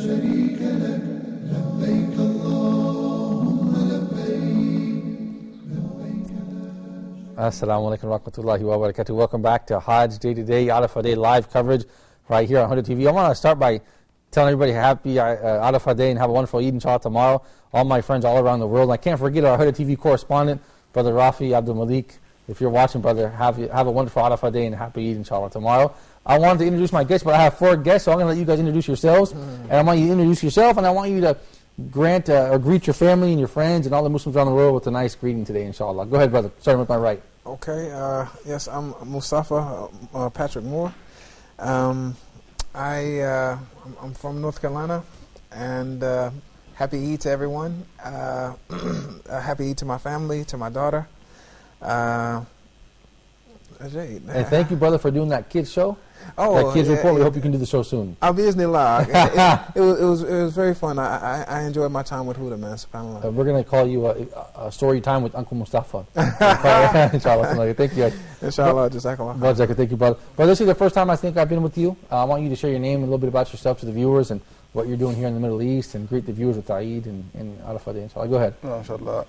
شريك لك لبيك اللهم لبيك Assalamu alaikum wa rahmatullahi wa barakatuh. Welcome back to Hajj Day to Day, Arafah Day live coverage right here on Huda TV. I want to start by telling everybody happy Arafah Day and have a wonderful Eid inshallah tomorrow. All my friends all around the world. And I can't forget our Huda TV correspondent, Brother Rafi Abdul Malik. If you're watching, brother, have a wonderful Arafah Day and happy Eid inshallah tomorrow. I wanted to introduce my guests, but I have 4 guests, so I'm going to let you guys introduce yourselves. And I want you to introduce yourself, and I want you to grant or greet your family and your friends and all the Muslims around the world with a nice greeting today, inshallah. Go ahead, brother. Starting with my right. Okay. Yes, I'm Mustafa Patrick Moore. I'm from North Carolina, and happy Eid to everyone. Happy Eid to my family, to my daughter. And thank you, brother, for doing that kids show. Oh, that kids report. We hope you can do the show soon. Bismillah. It was very fun. I enjoyed my time with Huda, man. SubhanAllah. We're going to call you a story time with Uncle Mustafa. Inshallah. Thank you. Inshallah. Jazakallah. Thank you, brother. Brother, this is the first time I think I've been with you. I want you to share your name and a little bit about yourself to the viewers and what you're doing here in the Middle East, and greet the viewers with Eid and Arafah Day. Inshallah. Go ahead. Inshallah.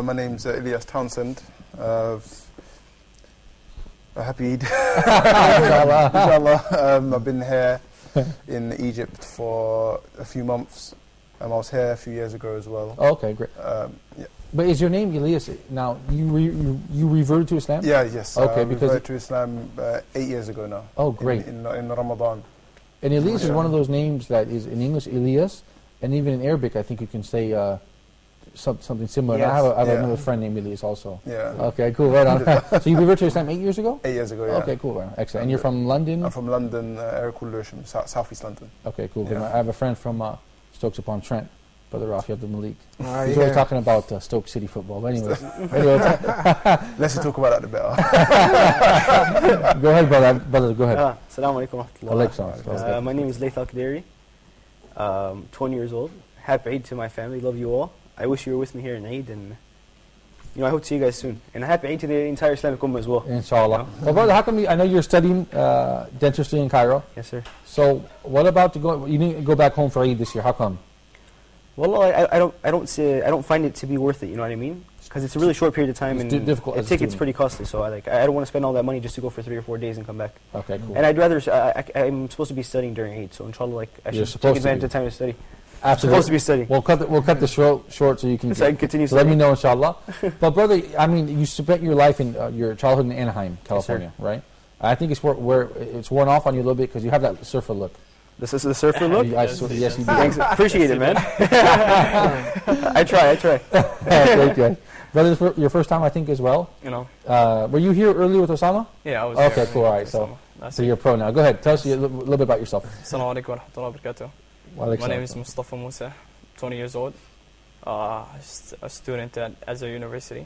My name's Ilyas Townsend. Happy Eid. Inshallah. I've been here in Egypt for a few months. I was here a few years ago as well. Oh, okay, great. Yeah. But is your name Ilyas? Now, you reverted to Islam? Yes. Okay, I because reverted to Islam 8 years ago now. Oh, great. In Ramadan. And Ilyas is one of those names that is in English Ilyas, and even in Arabic, I think you can say something similar. Yes. I have another friend named Ilyas also. Yeah. Okay, cool. Right on. So you reverted to Islam 8 years ago? 8 years ago, yeah. Okay, cool. Right on. Excellent. And you're from London? I'm from London, area called Lewisham, southeast London. Okay, cool. Yeah. I have a friend from Stokes-upon-Trent, Brother Rafi Abdul Malik. He's Yeah. always talking about Stoke City football. But anyways, Let's talk about that a bit. Go ahead, brother. Go ahead. Assalamu alaikum wa rahmatullah. My name is Layth Al-Qadiri. 20 years old. Happy Eid to my family. Love you all. I wish you were with me here in Eid, and I hope to see you guys soon. And happy Eid to the entire Islamic Ummah as well. Inshallah. Well, brother, how come I know you're studying dentistry in Cairo? Yes, sir. So what about you didn't go back home for Eid this year? How come? Well, I don't find it to be worth it. You know what I mean? Because it's a really short period of time, It's and difficult the as a ticket's student. pretty costly. So I don't want to spend all that money just to go for 3 or 4 days and come back. Okay, cool. And I'd rather I'm supposed to be studying during Eid, so inshallah, I You're should supposed take to advantage be. of the time to study. Absolutely. Supposed to be studying. We'll cut the show short so you can So I can continue so let me studying. know, inshallah. But brother, I mean, you spent your life in your childhood in Anaheim, California, right? I think it's where it's worn off on you a little bit because you have that surfer look. This is the surfer look? Yes, you do. Thanks. Appreciate it, man. I try. Thank you. Brother, this is your first time, I think, as well. Were you here earlier with Osama? Yeah, I was Okay, here cool. All right, so you're a pro now. Go ahead. Tell us a little bit about yourself. Assalamu alaikum wa rahmatullahi wa barakatuh. My name is Mustafa Musa, 20 years old, a student at Azhar University,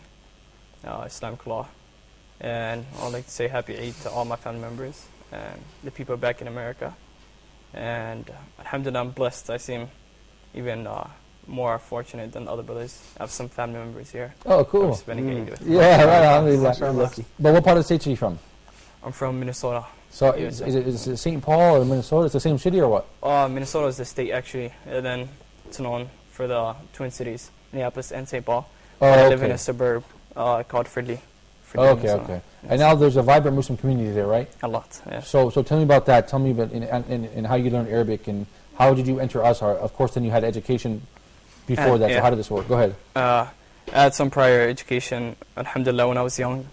Islamic law. And I'd like to say happy Eid to all my family members and the people back in America. And alhamdulillah, I'm blessed. I seem even more fortunate than other brothers. I have some family members here. Oh, cool. I'm spending Eid with. Yeah, right. Alhamdulillah. But what part of the state are you from? I'm from Minnesota. So is it St. Paul or Minnesota? It's the same city or what? Minnesota is the state actually, and then it's known for the Twin Cities, Minneapolis and St. Paul. I live in a suburb called Fridley. Okay. And now there's a vibrant Muslim community there, right? A lot, yeah. So tell me about that. Tell me about in how you learned Arabic and how did you enter Azhar? Of course, then you had education before that. Yeah. So how did this work? Go ahead. I had some prior education, alhamdulillah, when I was young.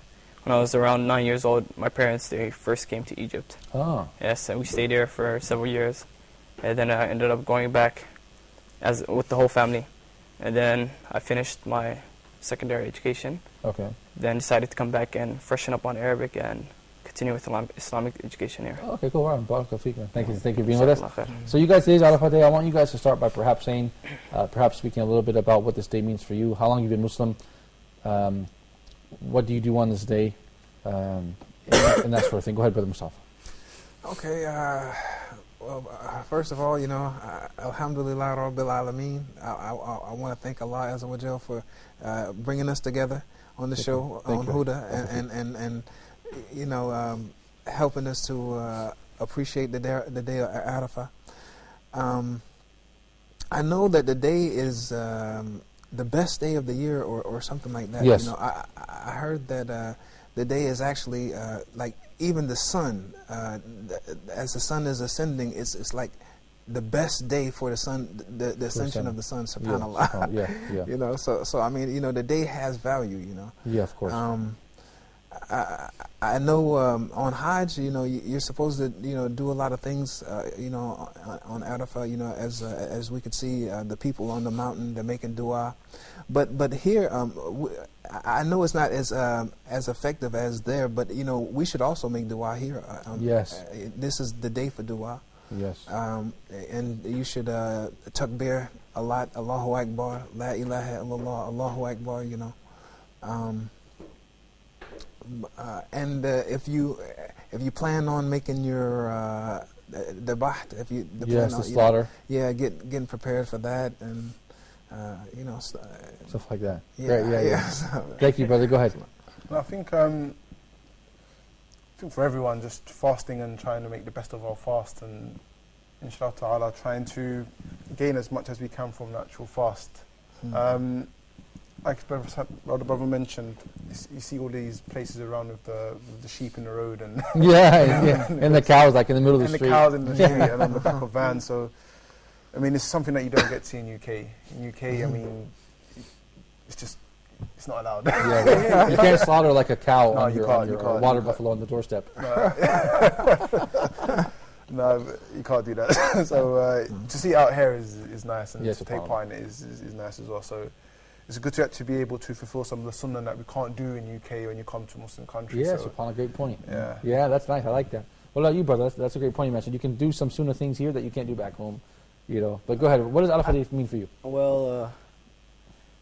When I was around 9 years old, my parents, they first came to Egypt. Oh. Yes, and we stayed there for several years. And then I ended up going back with the whole family. And then I finished my secondary education. Okay. Then decided to come back and freshen up on Arabic and continue with Islamic education here. Okay, cool. Right. Barakallahu feek. Thank you for being with us. So you guys, today's Arafah Day. I want you guys to start by perhaps speaking a little bit about what this day means for you. How long you've been Muslim? What do you do on this day? And that sort of thing. Go ahead, Brother Mustafa. Okay. First of all, Alhamdulillah Rabbil Alameen. I want to thank Allah Azza wa Jal for bringing us together on the show on Huda and helping us to appreciate the day of Arafah. I know that the day is the best day of the year, or something like that. Yes. You know, I heard that the day is actually like even the sun. As the sun is ascending, it's like the best day for the sun, the ascension of the sun. Subhanallah. Yeah. You know, so I mean, you know, the day has value. You know. Yeah, of course. I know on Hajj, you know, you're supposed to, you know, do a lot of things, you know, on Arafah, you know, as we could see the people on the mountain, they're making dua. But here, I know it's not as effective as there, but, you know, we should also make dua here. Yes. This is the day for dua. Yes. And you should takbir a lot, Allahu Akbar, La ilaha illallah, Allahu Akbar, you know. And if you plan on making your dabah, if you yes, the slaughter, getting prepared for that, and you know, stuff like that. Yeah, Great, yeah. So Thank you, brother. Go ahead. I think for everyone, just fasting and trying to make the best of our fast, and inshallah ta'ala trying to gain as much as we can from the actual fast. Like brother mentioned, you see all these places around with the sheep in the road, and and the cows like in the middle of the street. And the cows in the street and on the back of vans. So, I mean, it's something that you don't get to see in UK. In UK, I mean, it's not allowed. You can't slaughter like a cow No, on you your, can't, on you your can't, water you buffalo on the doorstep. No, you can't do that. So to see it out here is nice, and Yes, to take part in it is nice as well. So it's good to actually be able to fulfill some of the sunnah that we can't do in UK when you come to Muslim countries. Yes, so, upon a great point. Yeah. Yeah, that's nice. I like that. What about you, brother? That's a great point you mentioned. You can do some sunnah things here that you can't do back home, you know. But go ahead. What does Arafah Day mean for you? Well,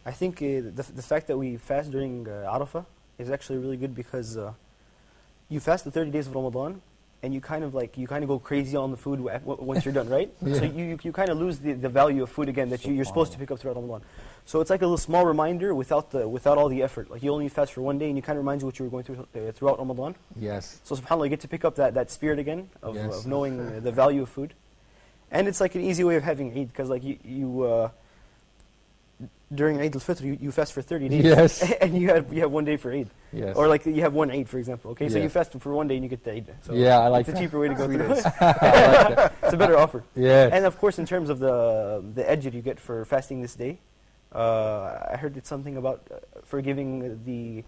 I think the fact that we fast during Arafah is actually really good because you fast the 30 days of Ramadan, and you kind of go crazy on the food once you're done, right? Yeah. So you kind of lose the value of food again that you're supposed to pick up throughout Ramadan. So it's like a little small reminder without all the effort. Like you only fast for one day, and you kind of reminds you what you were going through throughout Ramadan. Yes. So subhanAllah, you get to pick up that spirit again of knowing the value of food. And it's like an easy way of having Eid, because like you during Eid al-Fitr, you fast for 30 days. Yes. And you have one day for Eid. Yes. Or like you have one Eid, for example. Okay, so Yeah. you fast for one day and you get the Eid. So Yeah, I like it's that. a cheaper way to go 3 through days. it. I like that. It's a better offer. Yes. And of course, in terms of the ajr you get for fasting this day, I heard it's something about forgiving the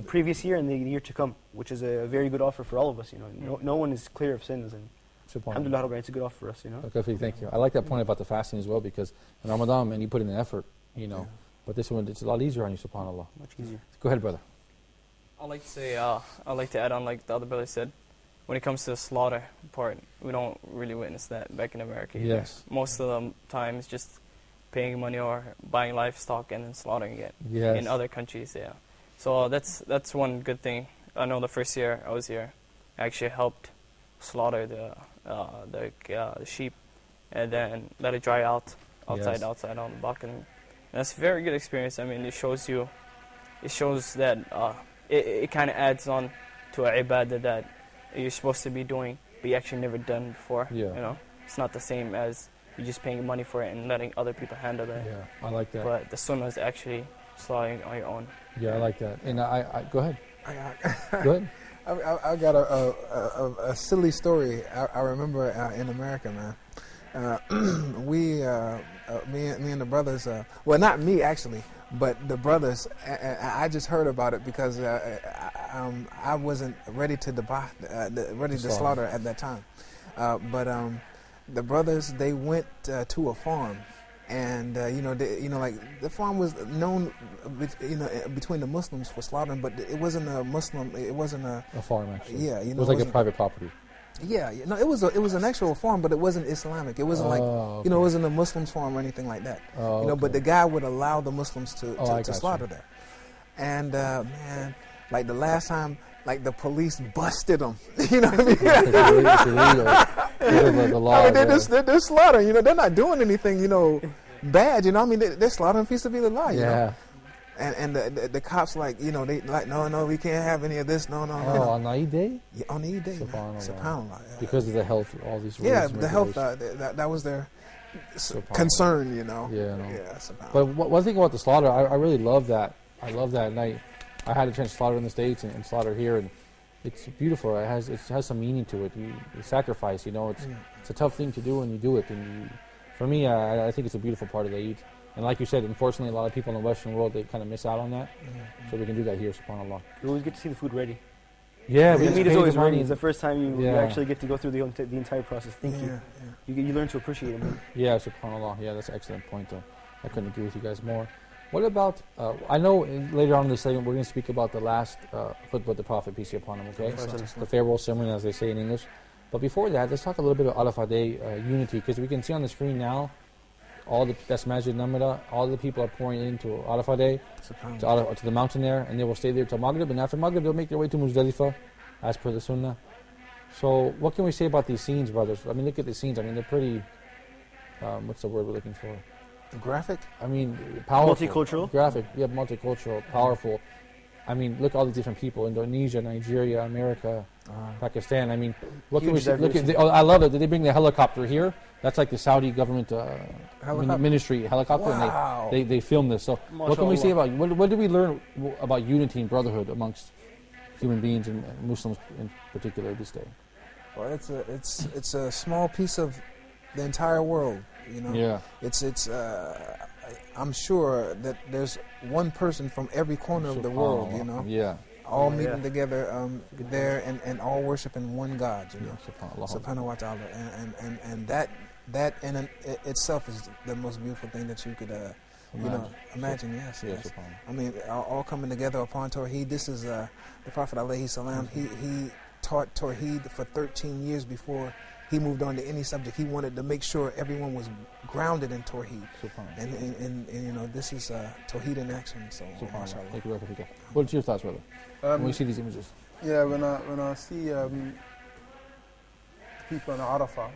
previous year and the year to come, which is a very good offer for all of us. You know, no one is clear of sins, and alhamdulillah, Rabbil Alamin, it's a good offer for us. You know. Okay, thank you. I like that point about the fasting as well, because in Ramadan, man, you put in the effort, you know. But this one, it's a lot easier on you, subhanAllah. Much easier. Go ahead, brother. I like to say, I like to add on, like the other brother said, when it comes to the slaughter part, we don't really witness that back in America either. Yes. Most of the time, it's just paying money or buying livestock and then slaughtering it. Yes. In other countries, yeah. So that's one good thing. I know the first year I was here, I actually helped slaughter the sheep and then let it dry out outside on the balcony. And that's a very good experience. I mean, it shows that it kind of adds on to a ibadah that you're supposed to be doing, but you actually never done before. Yeah. You know, it's not the same as you just paying money for it and letting other people handle it. Yeah, I like that. But the sunnah is actually slaughtering on your own. Yeah, I like that. And I go ahead. Go ahead. I got a silly story. I remember in America, man. Me and the brothers. Well, not me actually, but the brothers. I just heard about it because I wasn't ready to slaughter at that time. But the brothers, they went to a farm. And like the farm was known, between the Muslims for slaughtering, but it wasn't a Muslim. It wasn't a farm actually. Yeah, it was like a private property. Yeah, it was an actual farm, but it wasn't Islamic. It wasn't it wasn't a Muslim's farm or anything like that. But the guy would allow the Muslims to slaughter there. And man, like the last time, like the police busted them. You know what I mean? It's illegal. The law, they're slaughtering. They're not doing anything. Bad. I mean, they're slaughtering fi sabilillah. Yeah. And the cops they like no, we can't have any of this. No. On Eid Day? Yeah, on Eid Day. SubhanAllah. SubhanAllah. Yeah. Because of the health, all these rules. Yeah, and the health. regulations. That was their concern, you know. Yeah, no. Yeah. But one thing about the slaughter, I really love that. I love that night. I had a chance to slaughter in the States and slaughter here, and it's beautiful. It has some meaning to it. You sacrifice, you know. It's a tough thing to do, and you do it. And for me, I think it's a beautiful part of the Eid. And like you said, unfortunately, a lot of people in the Western world, they kind of miss out on that. So we can do that here, subhanAllah. You always get to see the food ready. Yeah, the meat is always ready. money. It's the first time you actually get to go through the entire process. You learn to appreciate it more. Yeah, subhanAllah. Yeah, that's an excellent point, though. I couldn't agree with you guys more. What about, I know later on in this segment, we're going to speak about the last khutbah of the Prophet, peace be upon him, okay? The farewell sermon, as they say in English. But before that, let's talk a little bit about Arafah Day unity, because we can see on the screen now, that's Masjid Namira, all the people are pouring into Arafah Day, to the mountain there, and they will stay there till Maghrib, and after Maghrib, they'll make their way to Muzdalifah, as per the Sunnah. So, what can we say about these scenes, brothers? I mean, look at the scenes. I mean, they're pretty, what's the word we're looking for? Graphic? I mean, powerful. Multicultural? Graphic, yeah, multicultural, powerful. I mean, look at all the different people, Indonesia, Nigeria, America, Pakistan. I mean, what can we say? Look at I love it. Did they bring the helicopter here? That's like the Saudi government ministry helicopter. Wow. And they filmed this. So what can we say about, what did we learn about unity and brotherhood amongst human beings and Muslims in particular this day? Well, it's a small piece of the entire world, you know. Yeah. It's I'm sure that there's one person from every corner of the world, you know. Yeah. All meeting together there and all worshiping one God, you know. Subhanahu wa ta'ala. And that in itself is the most beautiful thing that you could imagine. Yes. I mean, all coming together upon Tawheed. This is the Prophet alayhi salam. He taught Tawheed for 13 years before he moved on to any subject. He wanted to make sure everyone was grounded in Tawheed. And you know, this is Tawheed in action. So, mashallah. Thank you, Rafika. What's your thoughts, brother? When we see these images? Yeah, when I see people on Arafah,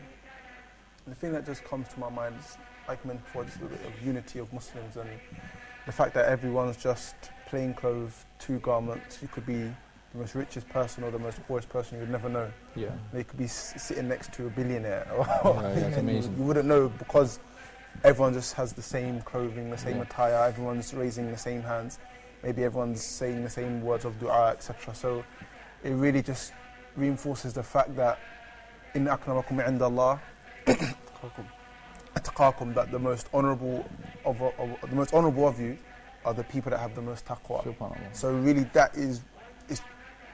the thing that just comes to my mind is, like I mentioned before, this little bit of unity of Muslims and the fact that everyone's just plain clothes, two garments. You could be the most richest person or the most poorest person, you would never know. Yeah. They could be sitting next to a billionaire. That's amazing. You wouldn't know because everyone just has the same clothing, the same attire, everyone's raising the same hands, maybe everyone's saying the same words of dua, etc. So it really just reinforces the fact that in akramakum inda Allah, atqakum, that the most honourable of you are the people that have the most taqwa. So really that is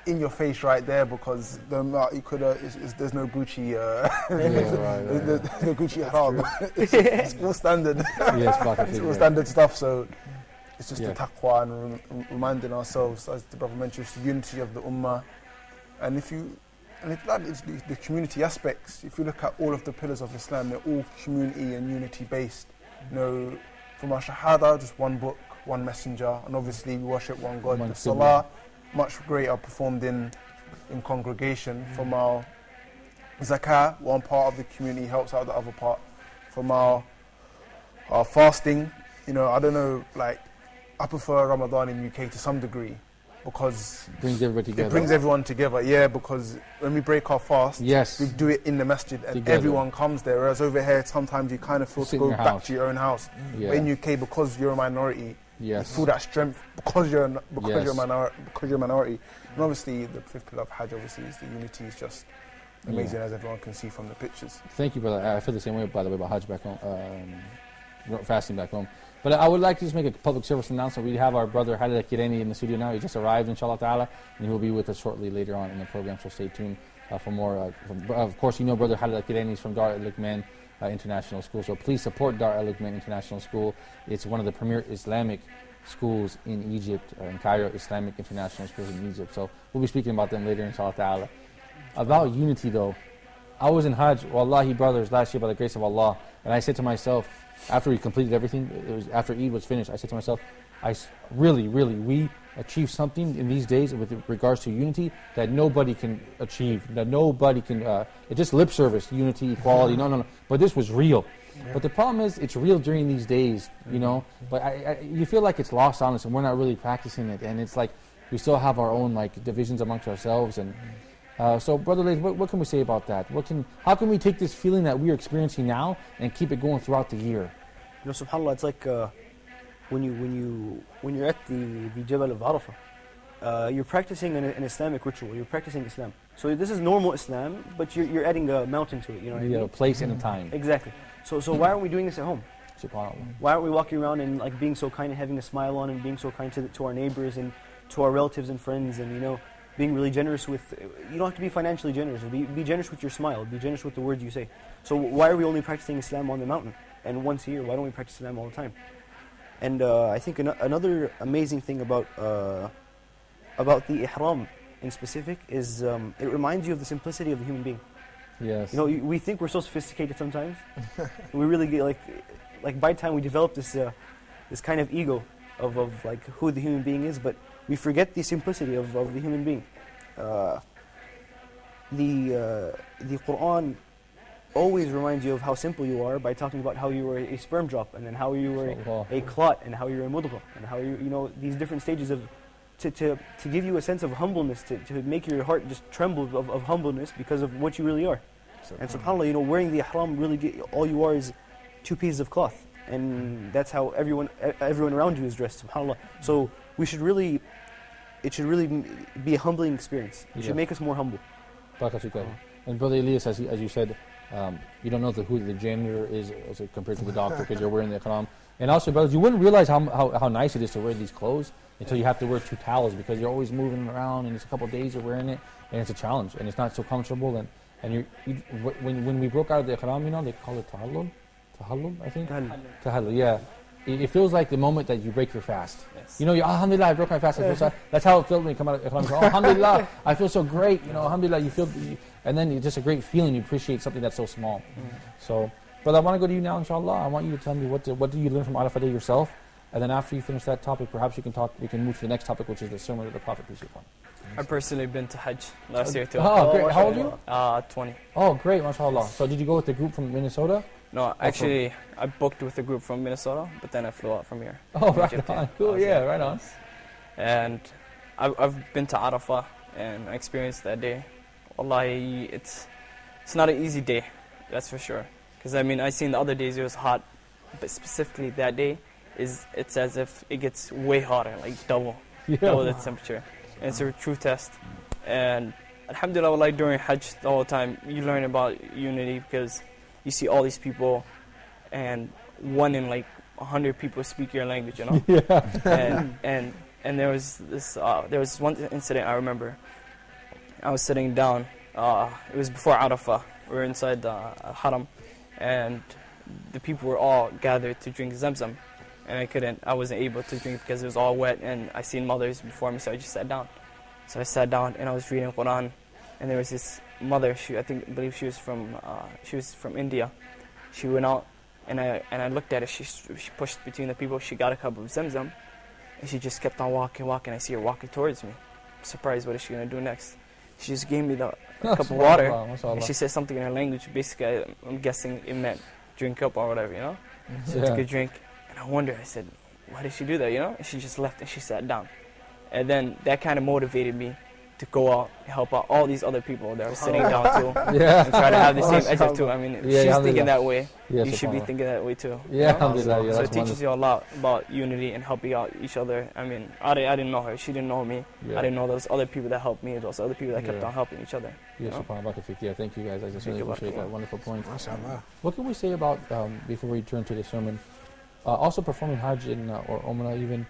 in your face right there, because there's no Gucci, there's no Gucci haram. It's all standard. It's all standard stuff. So it's just the taqwa and reminding ourselves, as the brother mentioned, the unity of the ummah. And it's the community aspects. If you look at all of the pillars of Islam, they're all community and unity based. You know, from our shahada, just one book, one messenger, and obviously we worship one God. The salah, much greater performed in congregation. From our zakah, one part of the community helps out the other part. From our fasting, you know, I don't know, like, I prefer Ramadan in UK to some degree, because it brings everybody together. It brings everyone together, yeah, because when we break our fast, we do it in the masjid and together. Everyone comes there, whereas over here sometimes you kind of feel to go back to your own house. But in UK, because you're a minority, you feel that strength because you're a minority. And obviously the fifth pillar of Hajj, obviously, is the unity is just amazing, as everyone can see from the pictures. Thank you, brother. I feel the same way, by the way, about Hajj back home, fasting back home. But I would like to just make a public service announcement. We have our brother Khalid Al-Kirani in the studio now. He just arrived, inshallah ta'ala, and he will be with us shortly later on in the program, so stay tuned for more. Of course, you know brother Khalid Al-Kirani is from Dar al-Luqman International School, so please support Dar al-Luqman International School. It's one of the premier Islamic schools in Egypt, in Cairo, Islamic International Schools in Egypt. So we'll be speaking about them later, inshallah ta'ala. About unity, though, I was in Hajj, wallahi brothers, last year by the grace of Allah, and I said to myself, after we completed everything, it was after Eid was finished, I said to myself, we achieved something in these days with regards to unity that nobody can achieve, that nobody can, it's just lip service, unity, equality, no. But this was real. Yeah. But the problem is, it's real during these days, you know, but you feel like it's lost on us and we're not really practicing it. And it's like, we still have our own like divisions amongst ourselves, and So, Brother Lays, what can we say about that? How can we take this feeling that we are experiencing now and keep it going throughout the year? You know, subhanAllah, it's like when you're at the Jabal of Arafah, you're practicing an Islamic ritual. You're practicing Islam. So this is normal Islam, but you're adding a mountain to it. You know what I mean? A place and a time. Exactly. So why aren't we doing this at home? SubhanAllah. Why aren't we walking around and like being so kind and having a smile on and being so kind to our neighbors and to our relatives and friends and being really generous with. You don't have to be financially generous. Be generous with your smile. Be generous with the words you say. So why are we only practicing Islam on the mountain and once a year? Why don't we practice Islam all the time? And I think another amazing thing about the ihram in specific is it reminds you of the simplicity of the human being. Yes. We think we're so sophisticated sometimes. We really get like by the time we develop this kind of ego of like who the human being is, but we forget the simplicity of the human being. The Quran always reminds you of how simple you are by talking about how you were a sperm drop, and then how you were a clot, and how you're a mudghah, and how these different stages of to give you a sense of humbleness, to make your heart just tremble of humbleness because of what you really are. And subhanAllah, wearing the ihram really all you are is two pieces of cloth, and that's how everyone around you is dressed. SubhanAllah. So it should really be a humbling experience. It should make us more humble. And Brother Elias, as you said, you don't know who the janitor is also compared to the doctor because you're wearing the ihram. And also, brothers, you wouldn't realize how nice it is to wear these clothes until you have to wear two towels because you're always moving around and it's a couple of days you're wearing it and it's a challenge and it's not so comfortable. And when we broke out of the ihram, they call it tahallul, I think? Tahallul, yeah. It feels like the moment that you break your fast. Yes. Alhamdulillah, I broke my fast. That's how it felt when you come out of ihram. Alhamdulillah, I feel so great. Alhamdulillah, you feel, and then it's just a great feeling. You appreciate something that's so small. So, brother, I want to go to you now, inshallah. I want you to tell me what do you learn from Arafah Day yourself, and then after you finish that topic, perhaps we can move to the next topic, which is the sermon of the Prophet, peace be upon him. I've personally been to Hajj last year too. Oh, great. How old are you? 20. Oh, great, mashallah. So did you go with the group from Minnesota? No, actually, I booked with a group from Minnesota, but then I flew out from here. Oh, right on. Cool, yeah, right on. And I've been to Arafah, and I experienced that day. Wallahi, it's not an easy day, that's for sure. Because, I seen the other days it was hot, but specifically that day, it's as if it gets way hotter, like double the temperature. And it's a true test. And alhamdulillah, wallahi, during Hajj the whole time, you learn about unity because you see all these people, and 1 in 100 people speak your language, Yeah. And there was one incident I remember. I was sitting down. It was before Arafah. We were inside the Haram, and the people were all gathered to drink Zamzam, and I wasn't able to drink because it was all wet, and I seen mothers before me, so I just sat down. So I sat down and I was reading Quran, and there was this mother. I believe she was from India. She went out, and I looked at her. She pushed between the people. She got a cup of Zamzam, and she just kept on walking. I see her walking towards me. I'm surprised, what is she gonna do next? She just gave me the cup of water, and she said something in her language. Basically, I'm guessing it meant drink up or whatever, So I took a drink, and I wondered. I said, why did she do that? And she just left and she sat down, and then that kind of motivated me to go out and help out all these other people that are sitting down too, and try to have the same ajr too. If she's thinking that way, you should be thinking that way too. So it teaches you a lot about unity and helping out each other. I didn't know her, she didn't know me. I didn't know those other people that helped me, those other people that kept on helping each other. Thank you guys. I just really appreciate that wonderful point. MashaAllah. What can we say about, before we turn to the sermon, also performing Hajj or Umrah even,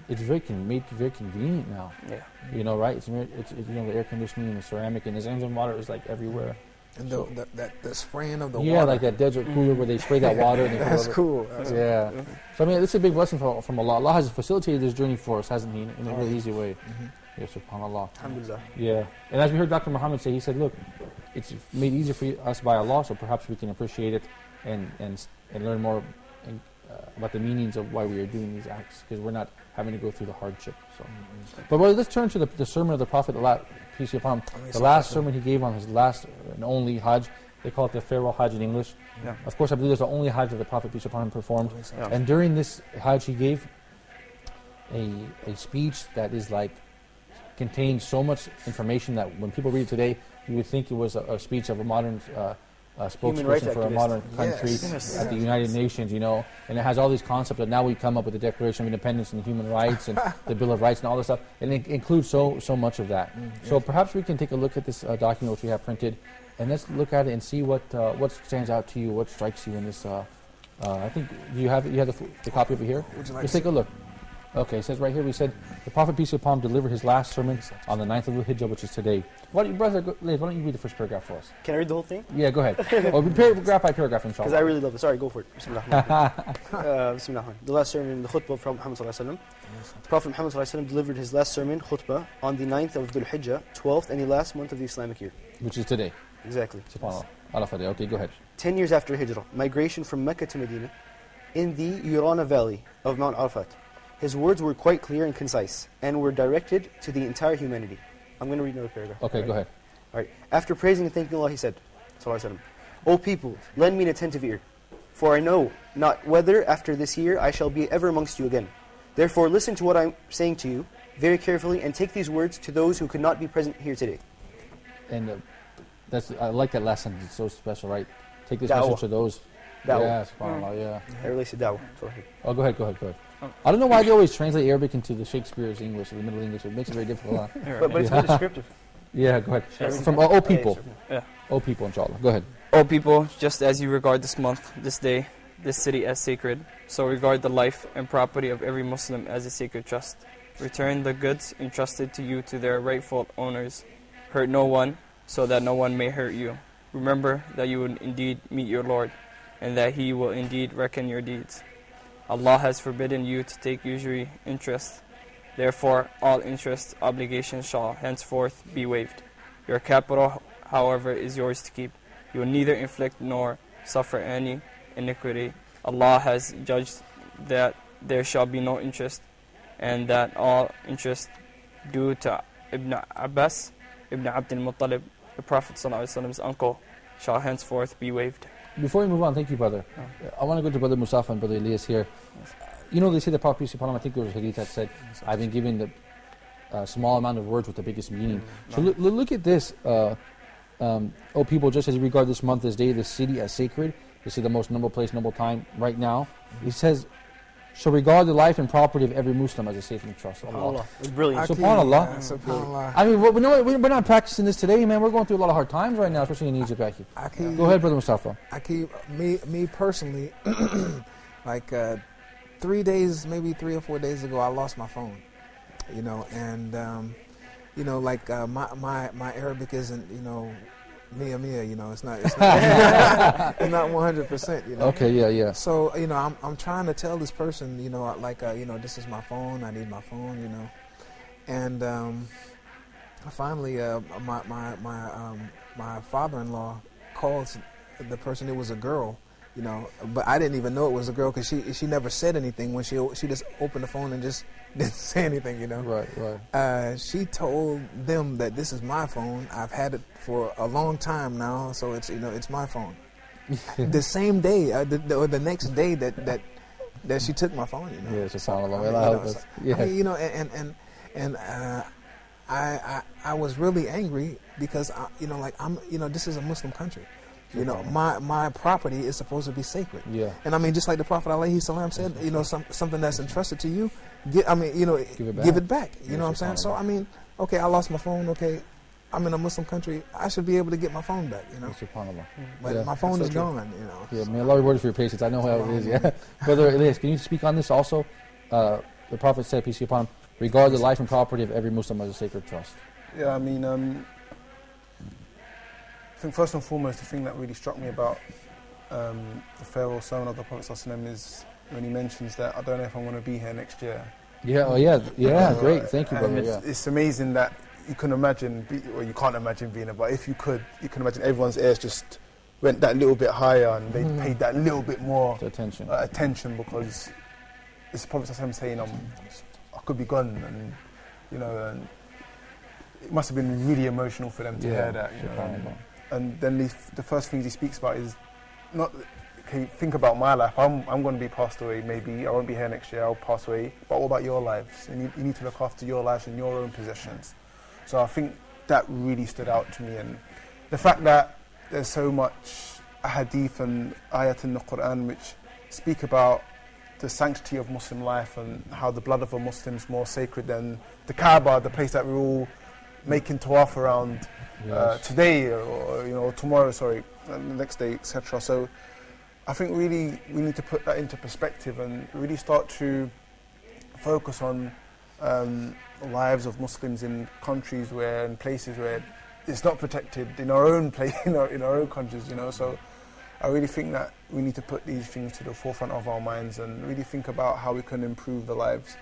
it's made very convenient now. Yeah. Right? It's the air conditioning and the ceramic and the Zamzam water is everywhere. And the spraying of the water. Yeah, like that desert cooler where they spray that water. And That's cool. Yeah. So this is a big blessing from Allah. Allah has facilitated this journey for us, hasn't He? In a really easy way. Yeah, subhanAllah. Alhamdulillah. Yeah. And as we heard Dr. Muhammad say, he said, look, it's made easier for us by Allah, so perhaps we can appreciate it and learn more about the meanings of why we are doing these acts, because we're not having to go through the hardship. So, but let's turn to the sermon of the Prophet, peace be upon him. The last sermon he gave on his last and only Hajj. They call it the farewell Hajj in English. Yeah. Of course, I believe it's the only Hajj that the Prophet, peace be upon him, performed. Yeah. And during this Hajj, he gave a speech that is like contains so much information that when people read it today, you would think it was a speech of a modern spokesperson for a modern country at the United Nations, you know, and it has all these concepts that now we come up with the Declaration of Independence and human rights and the Bill of Rights and all this stuff, and it includes so much of that. So perhaps we can take a look at this document which we have printed, and let's look at it and see what stands out to you, what strikes you in this. I think you have the copy of it here. Would you like let's to take a look. Okay, it says right here, we said, the Prophet, peace be upon him, delivered his last sermon on the 9th of the Hijjah, which is today. Brother, Liz, why don't you read the first paragraph for us? Can I read the whole thing? Yeah, go ahead. Or paragraph by paragraph, inshallah. Because I really love it. Sorry, go for it. Bismillah. Bismillah. The last sermon, the khutbah from Muhammad sallallahu alaihi wasallam. Prophet Muhammad sallallahu alaihi wasallam delivered his last sermon, khutbah, on the 9th of Dhul Hijjah, 12th and the last month of the Islamic year. Which is today. Exactly. SubhanAllah. Arafah. Okay, go ahead. 10 years after Hijrah, migration from Mecca to Medina, in the Urana Valley of Mount Arafat. His words were quite clear and concise, and were directed to the entire humanity. I'm going to read another paragraph. Okay, go ahead. All right. After praising and thanking Allah, he said, Sallallahu Alaihi Wasallam, O people, lend me an attentive ear, for I know not whether after this year I shall be ever amongst you again. Therefore listen to what I'm saying to you very carefully, and take these words to those who could not be present here today. And I like that last sentence. It's so special, right? Take this Da'wah. message to those. Da'wah. Yeah, SubhanAllah, yeah. It relates to da'wah. Oh, go ahead. I don't know why they always translate Arabic into the Shakespeare's English or the Middle English. It makes it very difficult. But it's very descriptive. Yeah, go ahead. From O people. Yeah. O people, inshallah. Go ahead. O people, just as you regard this month, this day, this city as sacred, so regard the life and property of every Muslim as a sacred trust. Return the goods entrusted to you to their rightful owners. Hurt no one, so that no one may hurt you. Remember that you will indeed meet your Lord, and that He will indeed reckon your deeds. Allah has forbidden you to take usury interest. Therefore, all interest obligations shall henceforth be waived. Your capital, however, is yours to keep. You will neither inflict nor suffer any iniquity. Allah has judged that there shall be no interest, and that all interest due to Ibn Abbas, Ibn Abd al-Muttalib, the Prophet ﷺ's uncle, shall henceforth be waived. Before we move on, thank you, brother. I want to go to Brother Mustafa and Brother Elias here. You know, they say the Prophet, peace be upon him, I think there was a hadith that said, I've been given the small amount of words with the biggest meaning. So look at this. O people, just as you regard this month, this day, this city as sacred, this is the most noble place, noble time right now. He says, so regard the life and property of every Muslim as a safe and trust. Allah. It's brilliant. SubhanAllah. SubhanAllah. I mean, we're not practicing this today, man. We're going through a lot of hard times right now, especially in Egypt. Go ahead, Brother Mustafa. I keep me personally, like 3 days, maybe 3 or 4 days ago, I lost my phone. You know, and like my Arabic isn't, mia, it's not it's not 100%, Okay, yeah. So, I'm trying to tell this person, this is my phone, I need my phone, and finally my father-in-law calls the person. It was a girl, but I didn't even know it was a girl because she never said anything when she just opened the phone and just didn't say anything, Right. She told them that this is my phone. I've had it for a long time now, so it's it's my phone. The same day, or the next day that she took my phone, Yeah, SubhanAllah. Yeah. I mean, and I was really angry because this is a Muslim country. My property is supposed to be sacred. Yeah. And I mean, just like the Prophet ﷺ said, something that's entrusted to you, give it back. You know what I'm saying? So I mean, okay, I lost my phone. Okay, I'm in a Muslim country. I should be able to get my phone back. SubhanAllah. But my phone is gone. Yeah, may Allah reward you for your patience. I know how it is. Yeah. Brother Elias, can you speak on this also? The Prophet said, peace be upon him, regard the life and property of every Muslim as a sacred trust. Yeah, I mean, I think first and foremost, the thing that really struck me about the farewell sermon of the Prophet ﷺ is when he mentions that I don't know if I'm going to be here next year. Yeah, great. Thank you, brother. It's amazing that you can imagine, or you can't imagine being there, but if you could, you can imagine everyone's ears just went that little bit higher and they paid that little bit more attention because it's the Prophet ﷺ saying, I could be gone, and and it must have been really emotional for them to hear that. And then the first things he speaks about is not, okay, think about my life. I'm going to be passed away. Maybe I won't be here next year. I'll pass away. But what about your lives? You need to look after your lives and your own possessions. So I think that really stood out to me, and the fact that there's so much hadith and ayat in the Quran which speak about the sanctity of Muslim life and how the blood of a Muslim is more sacred than the Kaaba, the place that we're all making tawaf around today or tomorrow, the next day, etc. So I think really we need to put that into perspective and really start to focus on lives of Muslims in countries and places where it's not protected, in our own place, in our own countries, So I really think that we need to put these things to the forefront of our minds and really think about how we can improve the lives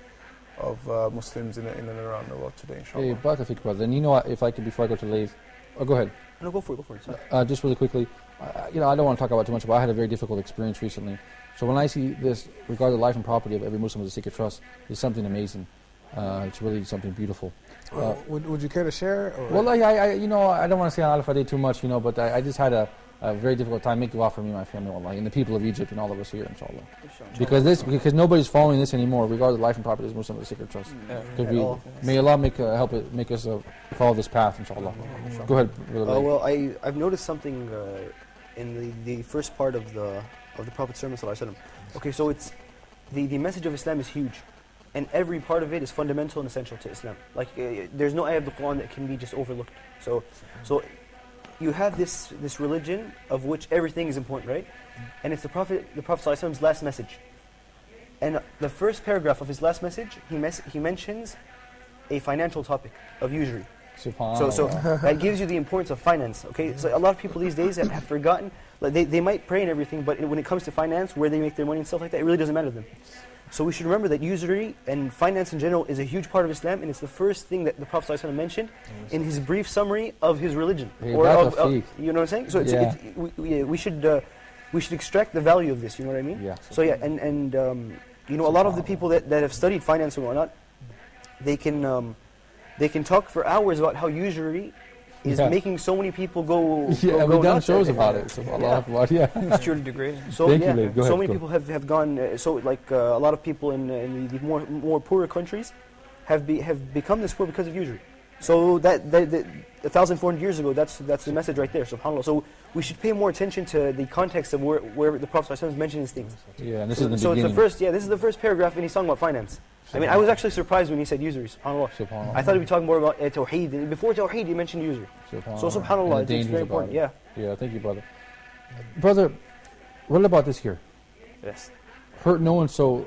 of Muslims in and around the world today, inshallah. Hey, Barakah, brother. And if I could, before I go to Layth, go ahead. No, go for it. Sorry. Just really quickly, I don't want to talk about it too much, but I had a very difficult experience recently. So when I see this, regarding the life and property of every Muslim as a secret trust, it's something amazing. It's really something beautiful. Would you care to share? Or? Well, I don't want to say on Al-Fadeh too much, but I just had a very difficult time. Make dua for me, my family, Allah, and the people of Egypt and all of us here, inshallah. Because nobody's following this anymore, regardless of life and property as Muslim as a secret trust. May Allah make us follow this path, inshallah. Go ahead. Well, I've noticed something in the first part of the Prophet's sermon, sallallahu alaihi wasallam. Okay, so it's the message of Islam is huge, and every part of it is fundamental and essential to Islam. Like there's no ayah of the Quran that can be just overlooked. So you have this religion of which everything is important, right? And it's the Prophet ﷺ's last message. And the first paragraph of his last message, he mentions a financial topic of usury. So that gives you the importance of finance. Okay, so a lot of people these days have forgotten. Like they might pray and everything, but when it comes to finance, where they make their money and stuff like that, it really doesn't matter to them. So we should remember that usury and finance in general is a huge part of Islam, and it's the first thing that the Prophet ﷺ mentioned in his brief summary of his religion. You know what I'm saying? So we should extract the value of this. You know what I mean? Yeah. So and a lot of the people that have studied finance and whatnot, they can talk for hours about how usury is making so many people go. Yeah, we've done shows about it. So it's truly degrading. So Thank you, Go so ahead, many people have gone. A lot of people in the more poorer countries have become this poor because of usury. So that 1,400 years ago, that's the message right there. SubhanAllah. So we should pay more attention to the context of where the Prophet ﷺ is mentioning these things. Yeah, and this is the so beginning. this is the first paragraph, and he's talking about finance. I mean, I was actually surprised when he said usury, subhanAllah. I thought he'd be talking more about Tawheed. And before Tawheed, he mentioned usury. So subhanAllah, it's very important. Yeah, thank you, brother. Brother, what about this here? Yes. Hurt no one so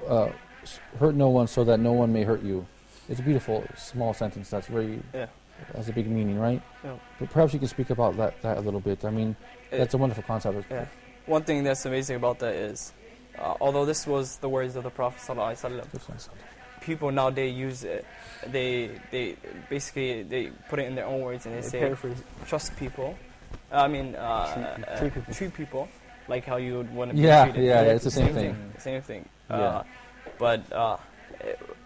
that no one may hurt you. It's a beautiful, small sentence that's very has a big meaning, right? Yeah. But perhaps you can speak about that a little bit. I mean, that's a wonderful concept. Yeah. One thing that's amazing about that is, although this was the words of the Prophet ﷺ, people nowadays use it. They basically put it in their own words and they say, paraphrase. Trust people. I mean, treat people like how you would want to be treated. Yeah, it's the same thing. Same thing. Yeah. But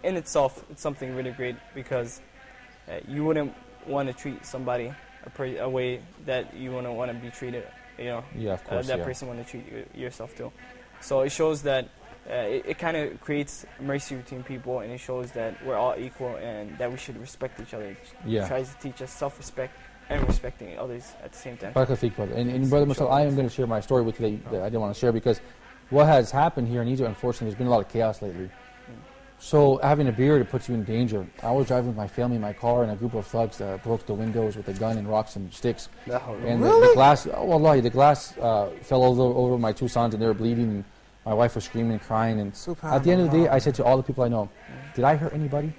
in itself, it's something really great because you wouldn't want to treat somebody a way that you wouldn't want to be treated. Yeah, of course. That person want to treat yourself too. So it shows that it kind of creates mercy between people, and it shows that we're all equal and that we should respect each other. It tries to teach us self-respect and respecting others at the same time. Barakallahu, brother. And Brother Musal, I am going to share my story with you that I didn't want to share because what has happened here in Egypt, unfortunately, there's been a lot of chaos lately. So having a beard, it puts you in danger. I was driving with my family in my car, and a group of thugs broke the windows with a gun and rocks and sticks. And the glass, the glass fell over my two sons, and they were bleeding. And my wife was screaming and crying. And at the end of the day, I said to all the people I know, did I hurt anybody?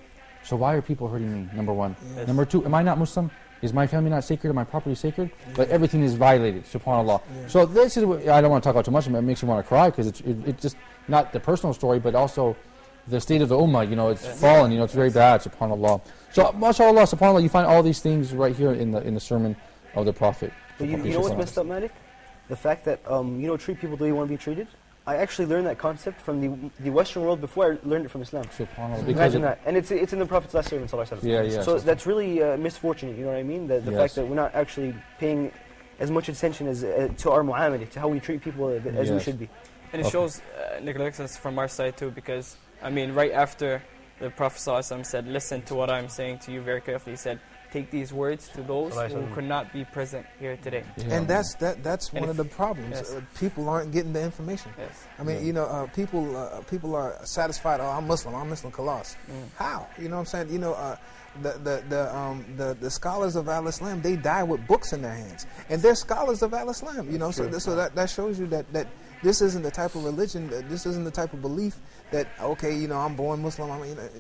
So why are people hurting me, number one? Yes. Number two, am I not Muslim? Is my family not sacred? Am my property sacred? Yes. But everything is violated, subhanAllah. Yes. So this is what, I don't want to talk about too much, but it makes me want to cry because it's just not the personal story, but also the state of the ummah, it's fallen, it's very bad, subhanAllah. So, mashallah, subhanAllah, you find all these things right here in the sermon of the Prophet. But you know what's messed up, Malik? The fact that, treat people the way you want to be treated. I actually learned that concept from the Western world before I learned it from Islam. SubhanAllah. Imagine that. And it's in the Prophet's last sermon, sallallahu alaihi wasallam. Yeah. So that's really misfortunate, you know what I mean? The fact that we're not actually paying as much attention as to our mu'amala, to how we treat people as we should be. And it shows negligence from our side too, because right after the Prophet ﷺ said, listen to what I'm saying to you very carefully, he said, take these words to those who could not be present here today. Yeah. And that's one of the problems. Yes. People aren't getting the information. Yes. I mean, people are satisfied. Oh, I'm Muslim, Khalas. How? You know what I'm saying? The scholars of Al-Islam, they die with books in their hands, and they're scholars of Al-Islam. So that shows you that this isn't the type of religion. This isn't the type of belief that I'm born Muslim.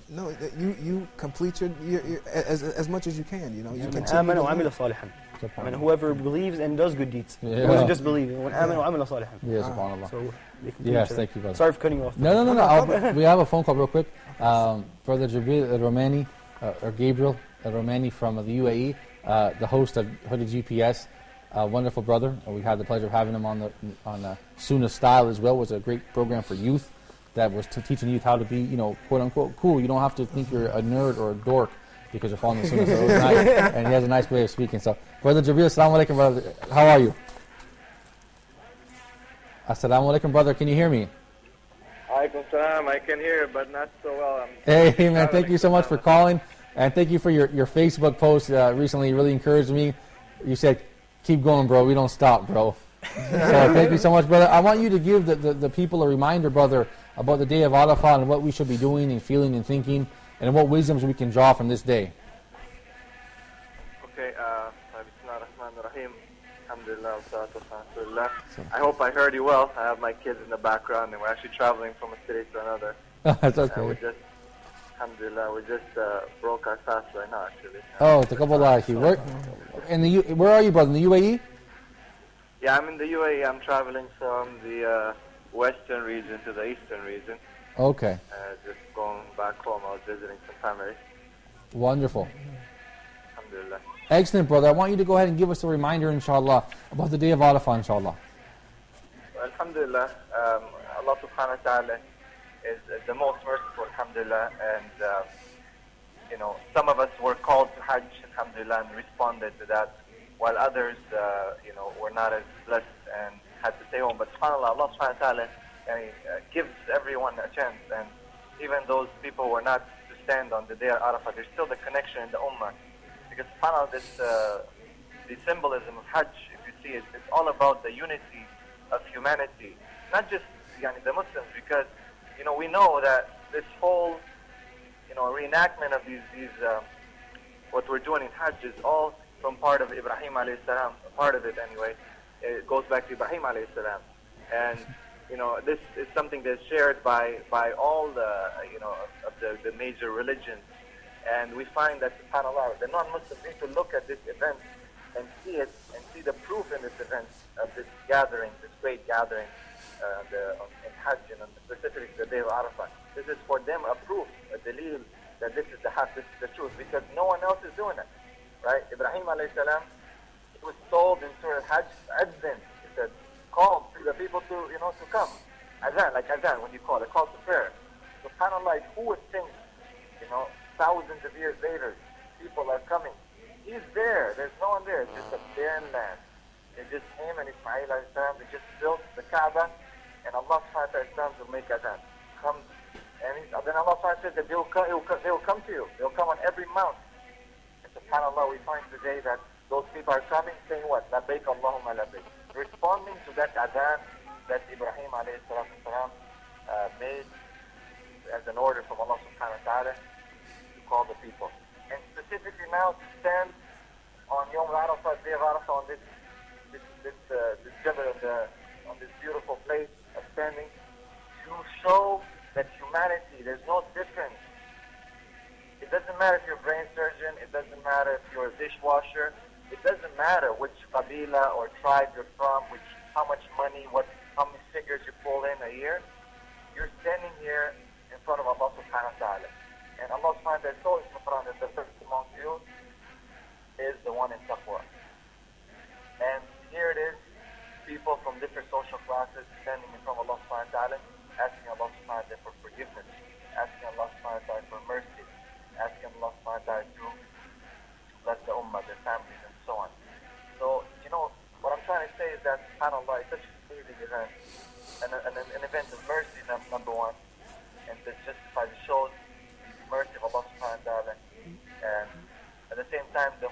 No, you complete your as much as you can. You continue. Whoever believes and does good deeds. It wasn't just believing. Yes, subhanAllah. So yes, thank you, brother. Sorry for cutting you off. No. We have a phone call real quick. Brother Jabril Al-Romani, or Gabriel Al-Romani from the UAE, the host of Hooded GPS. Wonderful brother. We had the pleasure of having him on Sunnah Style as well. It was a great program for youth that was teaching youth how to be, quote unquote, cool. You don't have to think you're a nerd or a dork because you're following the Sunnah. So it was nice. And he has a nice way of speaking. So, Brother Jabril, assalamu alaikum, brother. How are you? Assalamu alaikum, brother. Can you hear me? Alaikum salam. I can hear, but not so well. Hey, man. Thank you so much for calling. And thank you for your Facebook post recently. It really encouraged me. You said, keep going, bro. We don't stop, bro. So thank you so much, brother. I want you to give the people a reminder, brother, about the day of Arafah and what we should be doing and feeling and thinking, and what wisdoms we can draw from this day. Okay. Bismillah ar-Rahman ar-Rahim. Alhamdulillah. Alhamdulillah. I hope I heard you well. I have my kids in the background, and we're actually traveling from a city to another. That's okay. Alhamdulillah, we just broke our fast right now, actually. Oh, taqabbalah. Where are you, brother? In the UAE? Yeah, I'm in the UAE. I'm traveling from the western region to the eastern region. Okay. Just going back home. I was visiting some family. Wonderful. Alhamdulillah. Excellent, brother. I want you to go ahead and give us a reminder, inshallah, about the day of Arafah, inshallah. Well, alhamdulillah, Allah subhanahu wa ta'ala is the most merciful, alhamdulillah, and some of us were called to Hajj, alhamdulillah, and responded to that, while others, were not as blessed and had to stay home. But subhanAllah, Allah subhanahu wa ta'ala gives everyone a chance, and even those people who were not to stand on the day of Arafah, there's still the connection in the ummah. Because subhanAllah, the symbolism of Hajj, if you see it, it's all about the unity of humanity, not just the Muslims, because we know that this whole reenactment of these what we're doing in Hajj is all from part of Ibrahim alayhi salam. Part of it anyway, it goes back to Ibrahim alayhi salam, and this is something that's shared by all the of the major religions. And we find that, subhanAllah, the non-Muslims need to look at this event and see it, and see the proof in this event of this gathering, this great gathering in Hajj, and specifically the day of Arafah. This is for them a proof, a dalil, that this is the Hajj, this is the truth, because no one else is doing it, right? Ibrahim alayhi salam, it was told in Surah Hajj, Adzin, he said, call the people to come. Azan, like Azan, when you call it, call to prayer. SubhanAllah, who would think, thousands of years later, people are coming. He's there. There's no one there. It's just a barren land. It's just him and Ismail alayhi salam. They just built the Kaaba, and Allah subhanahu wa ta'ala will make Adhan. Come, and then Allah subhanahu wa ta'ala says that they will come to you. They will come on every mount. And subhanAllah, we find today that those people are coming, saying what? Labbaik Allahumma labbaik. Responding to that Adhan that Ibrahim alayhi salam made as an order from Allah subhanahu wa ta'ala to call the people. And specifically now to stand on Yom Arafah, day of Arafah, on this on this beautiful place of standing, to show that humanity, there's no difference. It doesn't matter if you're a brain surgeon, it doesn't matter if you're a dishwasher, it doesn't matter which qabila or tribe you're from, how much money, how many figures you pull in a year. You're standing here in front of Allah subhanahu wa ta'ala. And Allah subhanahu wa ta'ala told us in the Quran that the first amongst you is the one in taqwa. And here it is, people from different social classes standing in front of Allah subhanahu wa ta'ala, asking Allah subhanahu wa ta'ala for forgiveness, asking Allah subhanahu wa ta'ala for mercy, asking Allah subhanahu wa ta'ala to bless the ummah, their families, and so on. So, what I'm trying to say is that, subhanAllah, it's such a amazing event, an event of mercy, number one, and that justifies, shows the mercy of Allah subhanahu wa ta'ala, and at the same time, the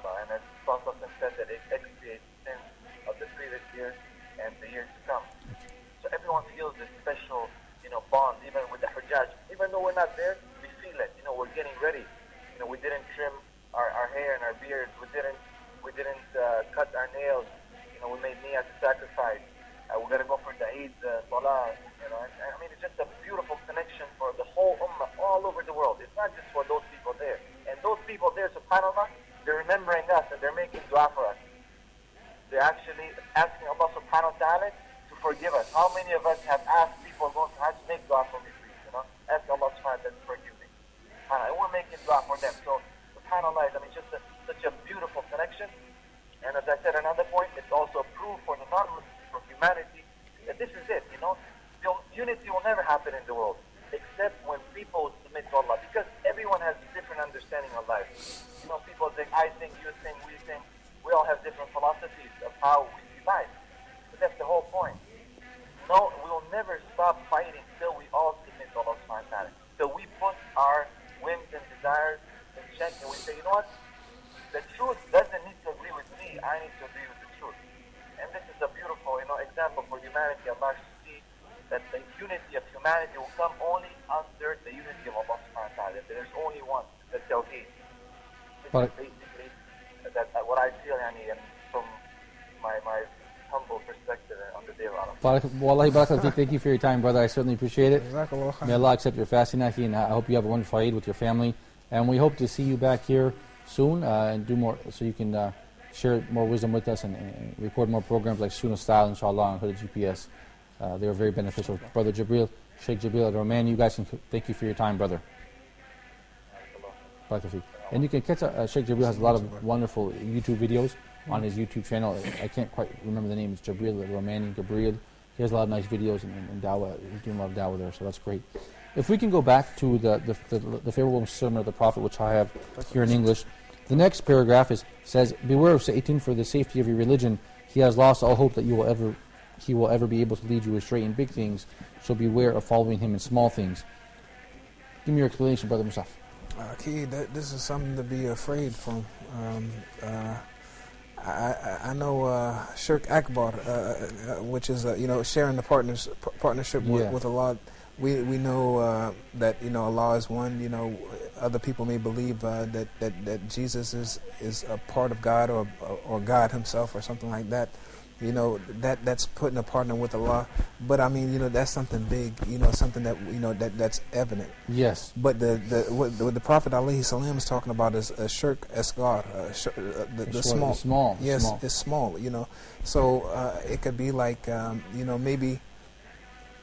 subhanAllah. And as Prophet said that it expiates sins of the previous year and the years to come. So everyone feels this special, bond, even with the Hajj. Even though we're not there, we feel it. We're getting ready. We didn't trim our hair and our beards. We didn't cut our nails. We made niyah to sacrifice. We're gonna go for the Eid Salah. I mean, it's just a beautiful connection for the whole ummah all over the world. It's not just for those people there. And those people there, subhanAllah, they're remembering us and they're making dua for us. They're actually asking Allah subhanahu wa ta'ala to forgive us. How many of us have asked people going to Hajj, make dua for me, please? Ask Allah subhanahu wa ta'ala to forgive me. And we're making dua for them. So, subhanAllah, just such a beautiful connection. And as I said, another point, it's also proof for the non-Muslims, for humanity, that this is it, Unity will never happen in the world, except when people submit to Allah, because everyone has a different understanding of life. People think, I think, you think, we think. We all have different philosophies of how we see life. But that's the whole point. No, we will never stop fighting till we all submit to Allah subhanahu wa ta'ala. Till we put our whims and desires in check and we say, the truth doesn't need to agree with me, I need to agree with the truth. And this is a beautiful, example for humanity. Allah should see that the unity of humanity will come only under the unity of Allah subhanahu wa ta'ala. There's only one, the Tawheed. This is basically what I feel from my humble perspective on the day of Arafah. Wallahi barakallahu, thank you for your time, brother. I certainly appreciate it. May Allah accept your fasting, Akhi, and I hope you have a wonderful Eid with your family. And we hope to see you back here soon and do more, so you can share more wisdom with us and record more programs like Sunnah Style, inshallah, on Huda GPS. They were very beneficial. Brother Jibril, Sheikh Jibril al-Romani, you guys can thank you for your time, brother. And you can catch Sheikh Jibril has a lot of wonderful YouTube videos on his YouTube channel. I can't quite remember the name. It's Jibril al-Romani, Gabriel. He has a lot of nice videos and dawah. He's doing a lot of dawah there, so that's great. If we can go back to the favorable sermon of the Prophet, which I have here in English, the next paragraph says, "Beware of Satan, for the safety of your religion. He has lost all hope that he will ever be able to lead you astray in big things, so beware of following him in small things." Give me your explanation, Brother Musaf. This is something to be afraid from. I know Shirk Akbar, which is sharing the partnership with Allah. We know that Allah is one. Other people may believe that Jesus is a part of God or God Himself or something like that. That's putting a partner with Allah. But I mean, that's something big. Something that that's evident. Yes. But what the Prophet alayhi salam is talking about is a shirk asghar, the small. Small. Yes, small. it's small. So it could be like maybe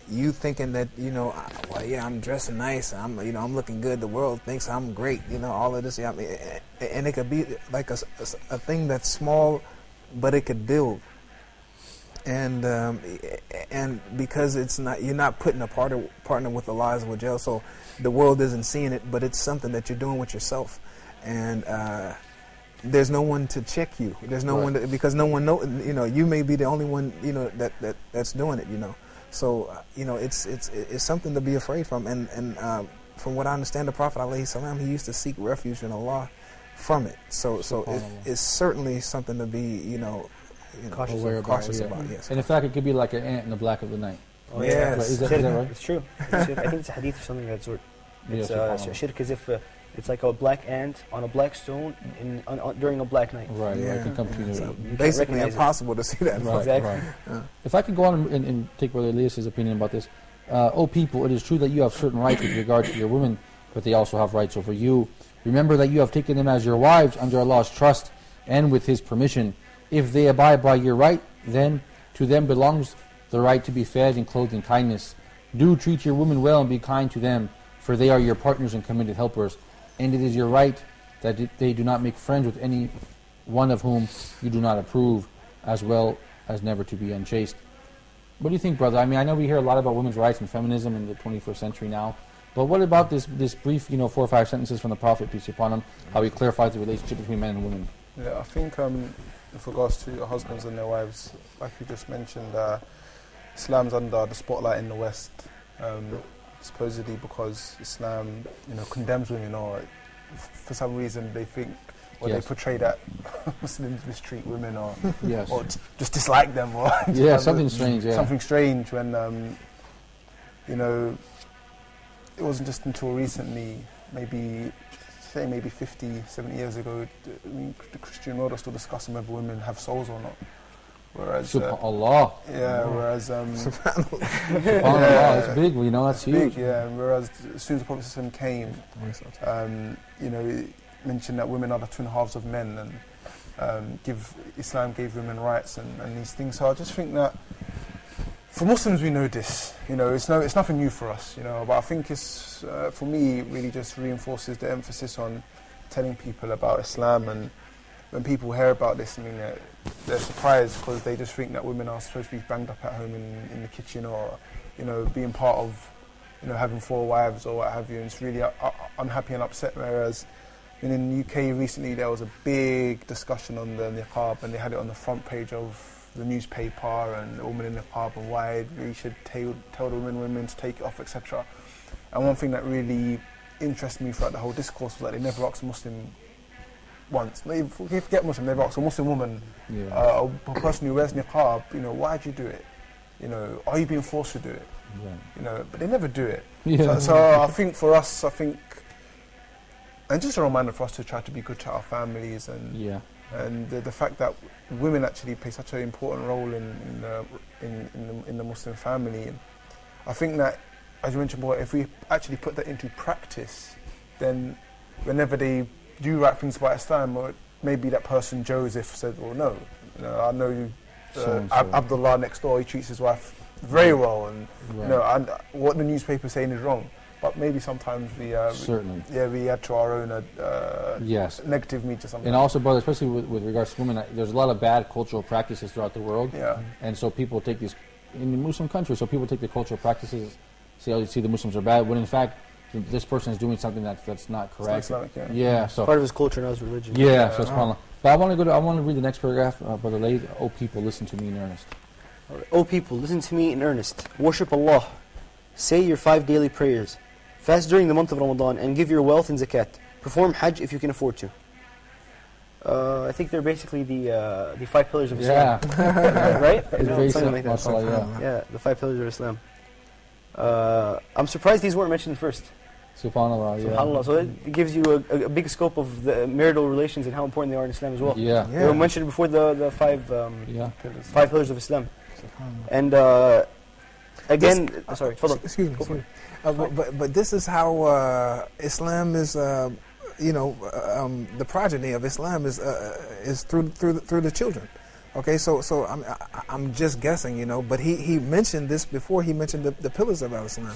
you thinking that I'm dressing nice, I'm looking good, the world thinks I'm great, all of this, and it could be like a thing that's small, but it could build, and because you're not putting a partner with Allah Azza wa Jal, so the world isn't seeing it, but it's something that you're doing with yourself, and there's no one to check you. There's no one because no one know. You may be the only one that's doing it. So it's something to be afraid from, and from what I understand, the Prophet alayhi salam, he used to seek refuge in Allah from it. So it's certainly something to be cautious about. Yes. And in fact, it could be like an ant in the black of the night. Oh, yes. Right? Is that right? It's true. I think it's a hadith or something of that sort. It's shirk as if it's like a black ant on a black stone during a black night. Right. Yeah. Right. It can come to you. So basically impossible to see that. Right, exactly. Right. If I could go on and take Brother Elias's opinion about this. O people, it is true that you have certain rights with regard to your women, but they also have rights over you. Remember that you have taken them as your wives under Allah's trust and with His permission. If they abide by your right, then to them belongs the right to be fed and clothed in kindness. Do treat your women well and be kind to them, for they are your partners and committed helpers. And it is your right that they do not make friends with any one of whom you do not approve, as well as never to be unchaste. What do you think, brother? I mean, I know we hear a lot about women's rights and feminism in the 21st century now, but what about this brief, 4 or 5 sentences from the Prophet, peace be upon him, how he clarifies the relationship between men and women? Yeah, I think with regards to husbands and their wives, like you just mentioned, Islam's under the spotlight in the West, supposedly because Islam, condemns women, or for some reason they think, where they portray that Muslims mistreat women or Yes. or just dislike them or Yeah, something strange. Yeah. something strange when you know, it wasn't just until recently, maybe 50, 70 years ago, the Christian world are still discussing whether women have souls or not. Whereas SubhanAllah. whereas SubhanAllah, it's big, you know, that's huge. big, yeah. Whereas as soon as the Prophet ﷺ came, you know, it mentioned that women are the twin halves of men, and Islam gave women rights and these things. So I just think that for Muslims we know this, you know, it's nothing new for us, you know. But I think it's for me it really just reinforces the emphasis on telling people about Islam. And when people hear about this, I mean, they're surprised because they just think that women are supposed to be banged up at home in the kitchen, or, you know, being part of, you know, having 4 wives or what have you. And it's really unhappy and upset. Whereas in the UK recently there was a big discussion on the niqab, and they had it on the front page of the newspaper, and the women in niqab and why we should tell the women to take it off, etc. And one thing that really interested me throughout the whole discourse was that they never asked a Muslim once. They forget Muslim, they've asked a Muslim woman, a person who wears niqab, you know, why do you do it? You know, are you being forced to do it? Yeah. You know, but they never do it. Yeah. So I think for us, and just a reminder for us to try to be good to our families, and and the fact that women actually play such an important role in the Muslim family. And I think that, as you mentioned before, if we actually put that into practice, then whenever they do right things about Islam, or maybe that person Joseph said, well, no, you know, I know you, Abdullah next door, he treats his wife very well, and you know, and what the newspaper is saying is wrong. But maybe sometimes we we add to our own negative meat or something. And also, brother, especially with regards to women, there's a lot of bad cultural practices throughout the world. Yeah. And so people take these in Muslim countries. So people take the cultural practices, see the Muslims are bad, when in fact this person is doing something that's not correct. It's not Islamic, yeah. So part of his culture, not his religion. Yeah. So subhanAllah. But I want to read the next paragraph, Brother Laid. O people, listen to me in earnest. O people, listen to me in earnest. Worship Allah. Say your 5 daily prayers. Fast during the month of Ramadan and give your wealth in zakat. Perform Hajj if you can afford to. I think they're basically the 5 pillars of Islam. Right? Something like that. Yeah, the 5 pillars of Islam. I'm surprised these weren't mentioned first. SubhanAllah. SubhanAllah. So it gives you a big scope of the marital relations and how important they are in Islam as well. Yeah. They were mentioned before the 5 pillars of Islam. And again, sorry, excuse me. But this is how Islam is, the progeny of Islam is through the children. Okay, so I'm just guessing, you know, but he mentioned this before. He mentioned the pillars of Islam,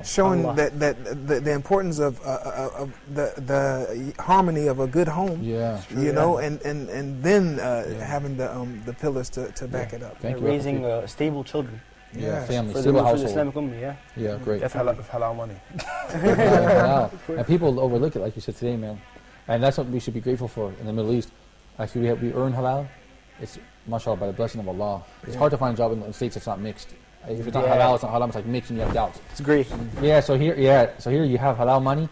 showing that the importance of the harmony of a good home. Yeah, you know, and then having the pillars to back it up. Raising stable children. Yeah, family, for stable the household. Islamic Ummah, yeah, great. Halal money. And people overlook it, like you said today, man. And that's what we should be grateful for in the Middle East. Actually, we earn halal. It's, mashallah, by the blessing of Allah. It's hard to find a job in the States that's not mixed. If it's not halal, it's not halal. It's like mixed, and you have doubts. It's great. Yeah. So here you have halal money,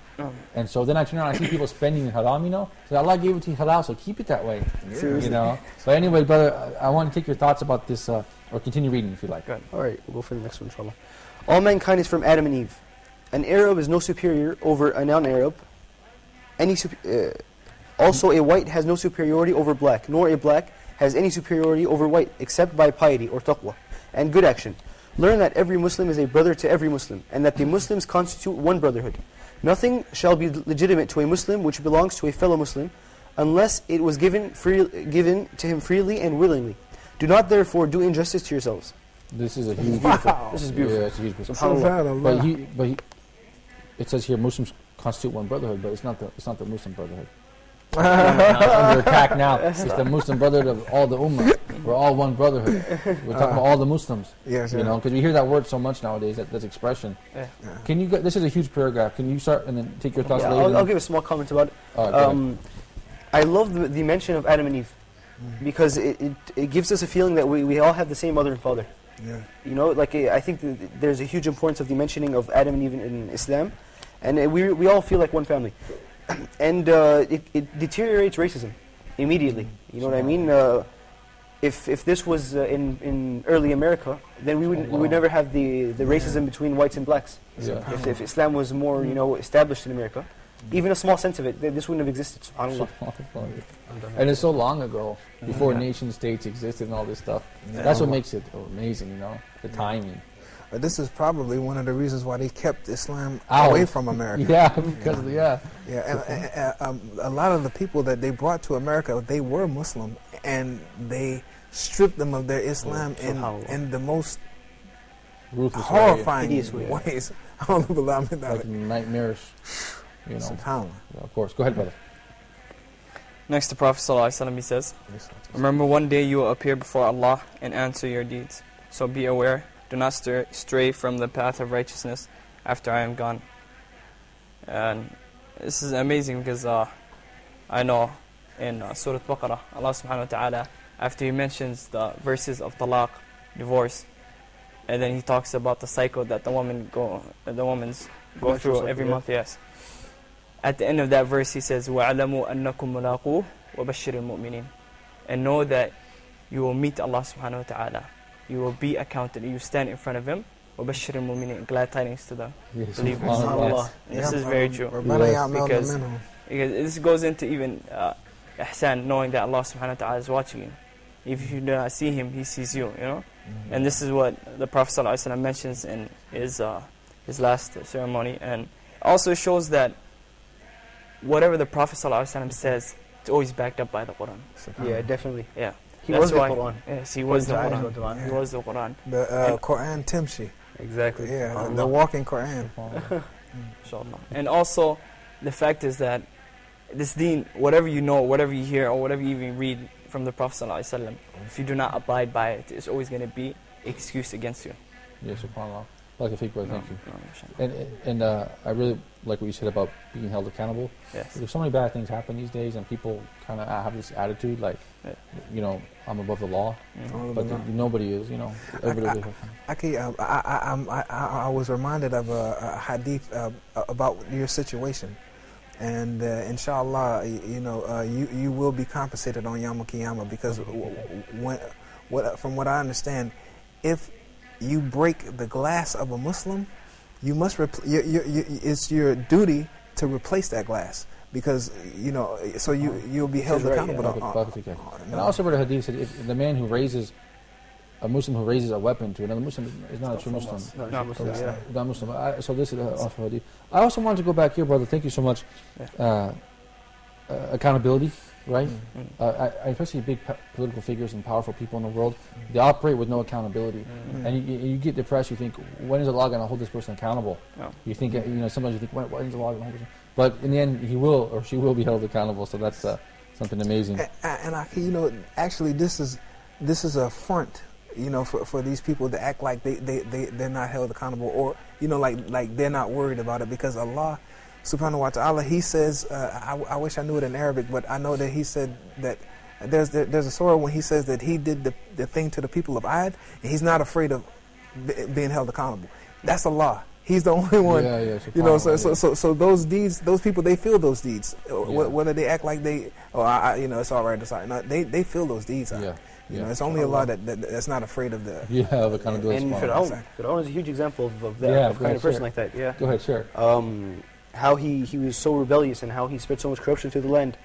and so then I turn around, I see people spending in haram. You know, so Allah gave it to you halal, so keep it that way. You know. But anyway, brother, I want to take your thoughts about this, or continue reading if you like. Good. All right, we'll go for the next one, inshallah. All mankind is from Adam and Eve. An Arab is no superior over a non-Arab. Also, a white has no superiority over black, nor a black has any superiority over white, except by piety or taqwa and good action. Learn that every Muslim is a brother to every Muslim, and that the Muslims constitute one brotherhood. Nothing shall be legitimate to a Muslim which belongs to a fellow Muslim, unless it was given to him freely and willingly. Do not therefore do injustice to yourselves. This is a huge. Beautiful. This is beautiful. Yeah, it's a huge. SubhanAllah. It says here Muslims constitute one brotherhood, but it's not the Muslim brotherhood. Under attack now. It's the Muslim brotherhood of all the ummah. We're all one brotherhood. We're talking about all the Muslims. Yes, you know, because we hear that word so much nowadays. That expression. Yeah. Can you? This is a huge paragraph. Can you start and then take your thoughts later? I'll give a small comment about it. I love the mention of Adam and Eve, because it gives us a feeling that we all have the same mother and father. Yeah. You know, like I think there's a huge importance of the mentioning of Adam and Eve in Islam, and we all feel like one family. and it deteriorates racism immediately. You know what I mean? If this was in early America, then we would never have the racism between whites and blacks. Yeah. If Islam was more established in America, even a small sense of it, this wouldn't have existed. SubhanAllah. And it's so long ago, before nation states existed and all this stuff. That's what makes it amazing, the timing. But this is probably one of the reasons why they kept Islam Out. away from America. Yeah, because And a lot of the people that they brought to America, they were Muslim, and they stripped them of their Islam in the most ruthless horrifying way. ways. I don't know about like nightmarish, SubhanAllah. Yeah, of course. Go ahead, brother. Next, the Prophet ﷺ, he says, remember one day you will appear before Allah and answer your deeds. So be aware, do not stray from the path of righteousness after I am gone. And this is amazing because I know in Surah Baqarah, Allah subhanahu wa ta'ala, after he mentions the verses of talaq, divorce, and then he talks about the cycle that the women's go through every month, yes. At the end of that verse, he says, وَعْلَمُوا أَنَّكُمْ مُلَاقُوهُ وَبَشِّرِ الْمُؤْمِنِينَ. And know that you will meet Allah subhanahu wa ta'ala. You will be accounted. You stand in front of Him. وَبَشِّرِ الْمُؤْمِنِينَ. Glad tidings to the believers. Yes. This is very true. Because this goes into even ihsan, knowing that Allah subhanahu wa ta'ala is watching you. If you do not see Him, He sees you, And this is what the Prophet ﷺ mentions in his last ceremony. And also shows that whatever the Prophet ﷺ says, it's always backed up by the Quran. Yeah, definitely. Yeah. He was the Quran. Yes, he was the Quran. He was the Quran. The Quran Timshi. Exactly. Yeah, the walking Quran. Inshallah. And also, the fact is that this deen, whatever you know, whatever you hear, or whatever you even read from the Prophet ﷺ, if you do not abide by it, it's always going to be excuse against you. Yes, subhanAllah. Thank you. And I really like what you said about being held accountable. Yes. There's so many bad things happen these days, and people kind of have this attitude like, I'm above the law, but nobody is. I was reminded of a hadith about your situation, and inshallah, you will be compensated on Yawm al-Qiyamah, because from what I understand, if you break the glass of a Muslim, you must it's your duty to replace that glass, because so you'll be held accountable. And I also read a hadith said if the man who raises a Muslim who raises a weapon to another Muslim is not a true Muslim. Not Muslim. So this is also hadith. I also wanted to go back here, brother. Thank you so much. Accountability. Right? Especially big political figures and powerful people in the world, they operate with no accountability. And you get depressed, you think, when is Allah going to hold this person accountable? You think, sometimes you think, when is Allah going to hold this person? But in the end, he will or she will be held accountable, so that's something amazing. And actually this is a front, for these people to act like they're not held accountable, or, like they're not worried about it, because Allah Subhanahu wa ta'ala, He says, I wish I knew it in Arabic, but I know that He said that there's a surah when He says that He did the thing to the people of Ad, and He's not afraid of being held accountable. That's Allah. He's the only one. So those deeds, those people, they feel those deeds. Whether they act like it's all right, it's all right. No, they feel those deeds. It's only Allah that's not afraid of the of accountability. And Fir'aun is a huge example of that, of kind of person like that. Yeah. Go ahead, share. How he was so rebellious, and how he spread so much corruption through the land.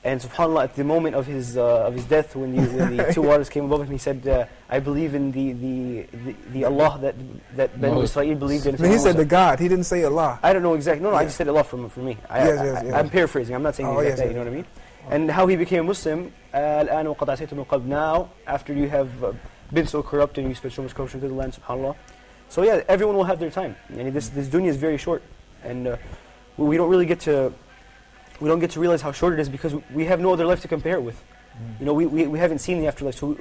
And subhanAllah, at the moment of his death, when the two waters came above him, he said, I believe in the Allah that Banu Israel believed in. He said the God, he didn't say Allah. I don't know exactly. No, I just said Allah for me. I'm paraphrasing, I'm not saying the exact day, you know what I mean? And how he became a Muslim, now, after you have been so corrupt and you spread so much corruption through the land, subhanAllah. So yeah, everyone will have their time. And this dunya is very short. And we don't get to realize how short it is, because we have no other life to compare it with. We haven't seen the afterlife, so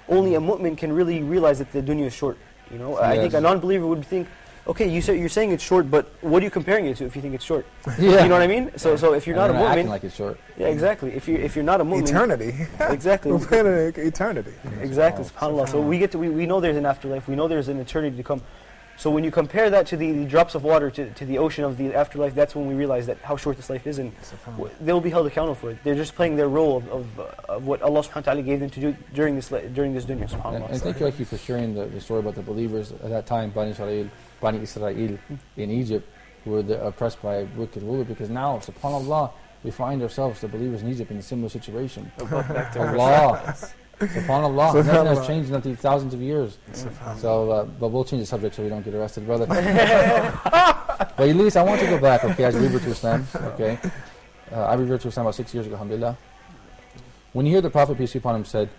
only a mu'min can really realize that the dunya is short. I think a non-believer would think, okay, you're saying it's short, but what are you comparing it to if you think it's short? You know what I mean? So if you're not a mu'min, acting like it's short. Yeah, exactly. If you're not a mu'min, eternity. Exactly. Eternity. Exactly. SubhanAllah. So we know there's an afterlife. We know there's an eternity to come. So when you compare that to the drops of water to the ocean of the afterlife, that's when we realize that how short this life is, and they'll be held accountable for it. They're just playing their role of what Allah subhanahu wa ta'ala gave them to do during this dunya, subhanAllah. And thank you for sharing the story about the believers at that time, Bani Israel in Egypt, who were oppressed by wicked ruler, because now, subhanAllah, we find ourselves, the believers in Egypt, in a similar situation. Allah. SubhanAllah, nothing has changed in thousands of years. So, but we'll change the subject so we don't get arrested, brother. But at least I want to go back, okay, as a revert to Islam, okay. I reverted to Islam about 6 years ago, alhamdulillah. When you hear the Prophet, peace be upon him, said,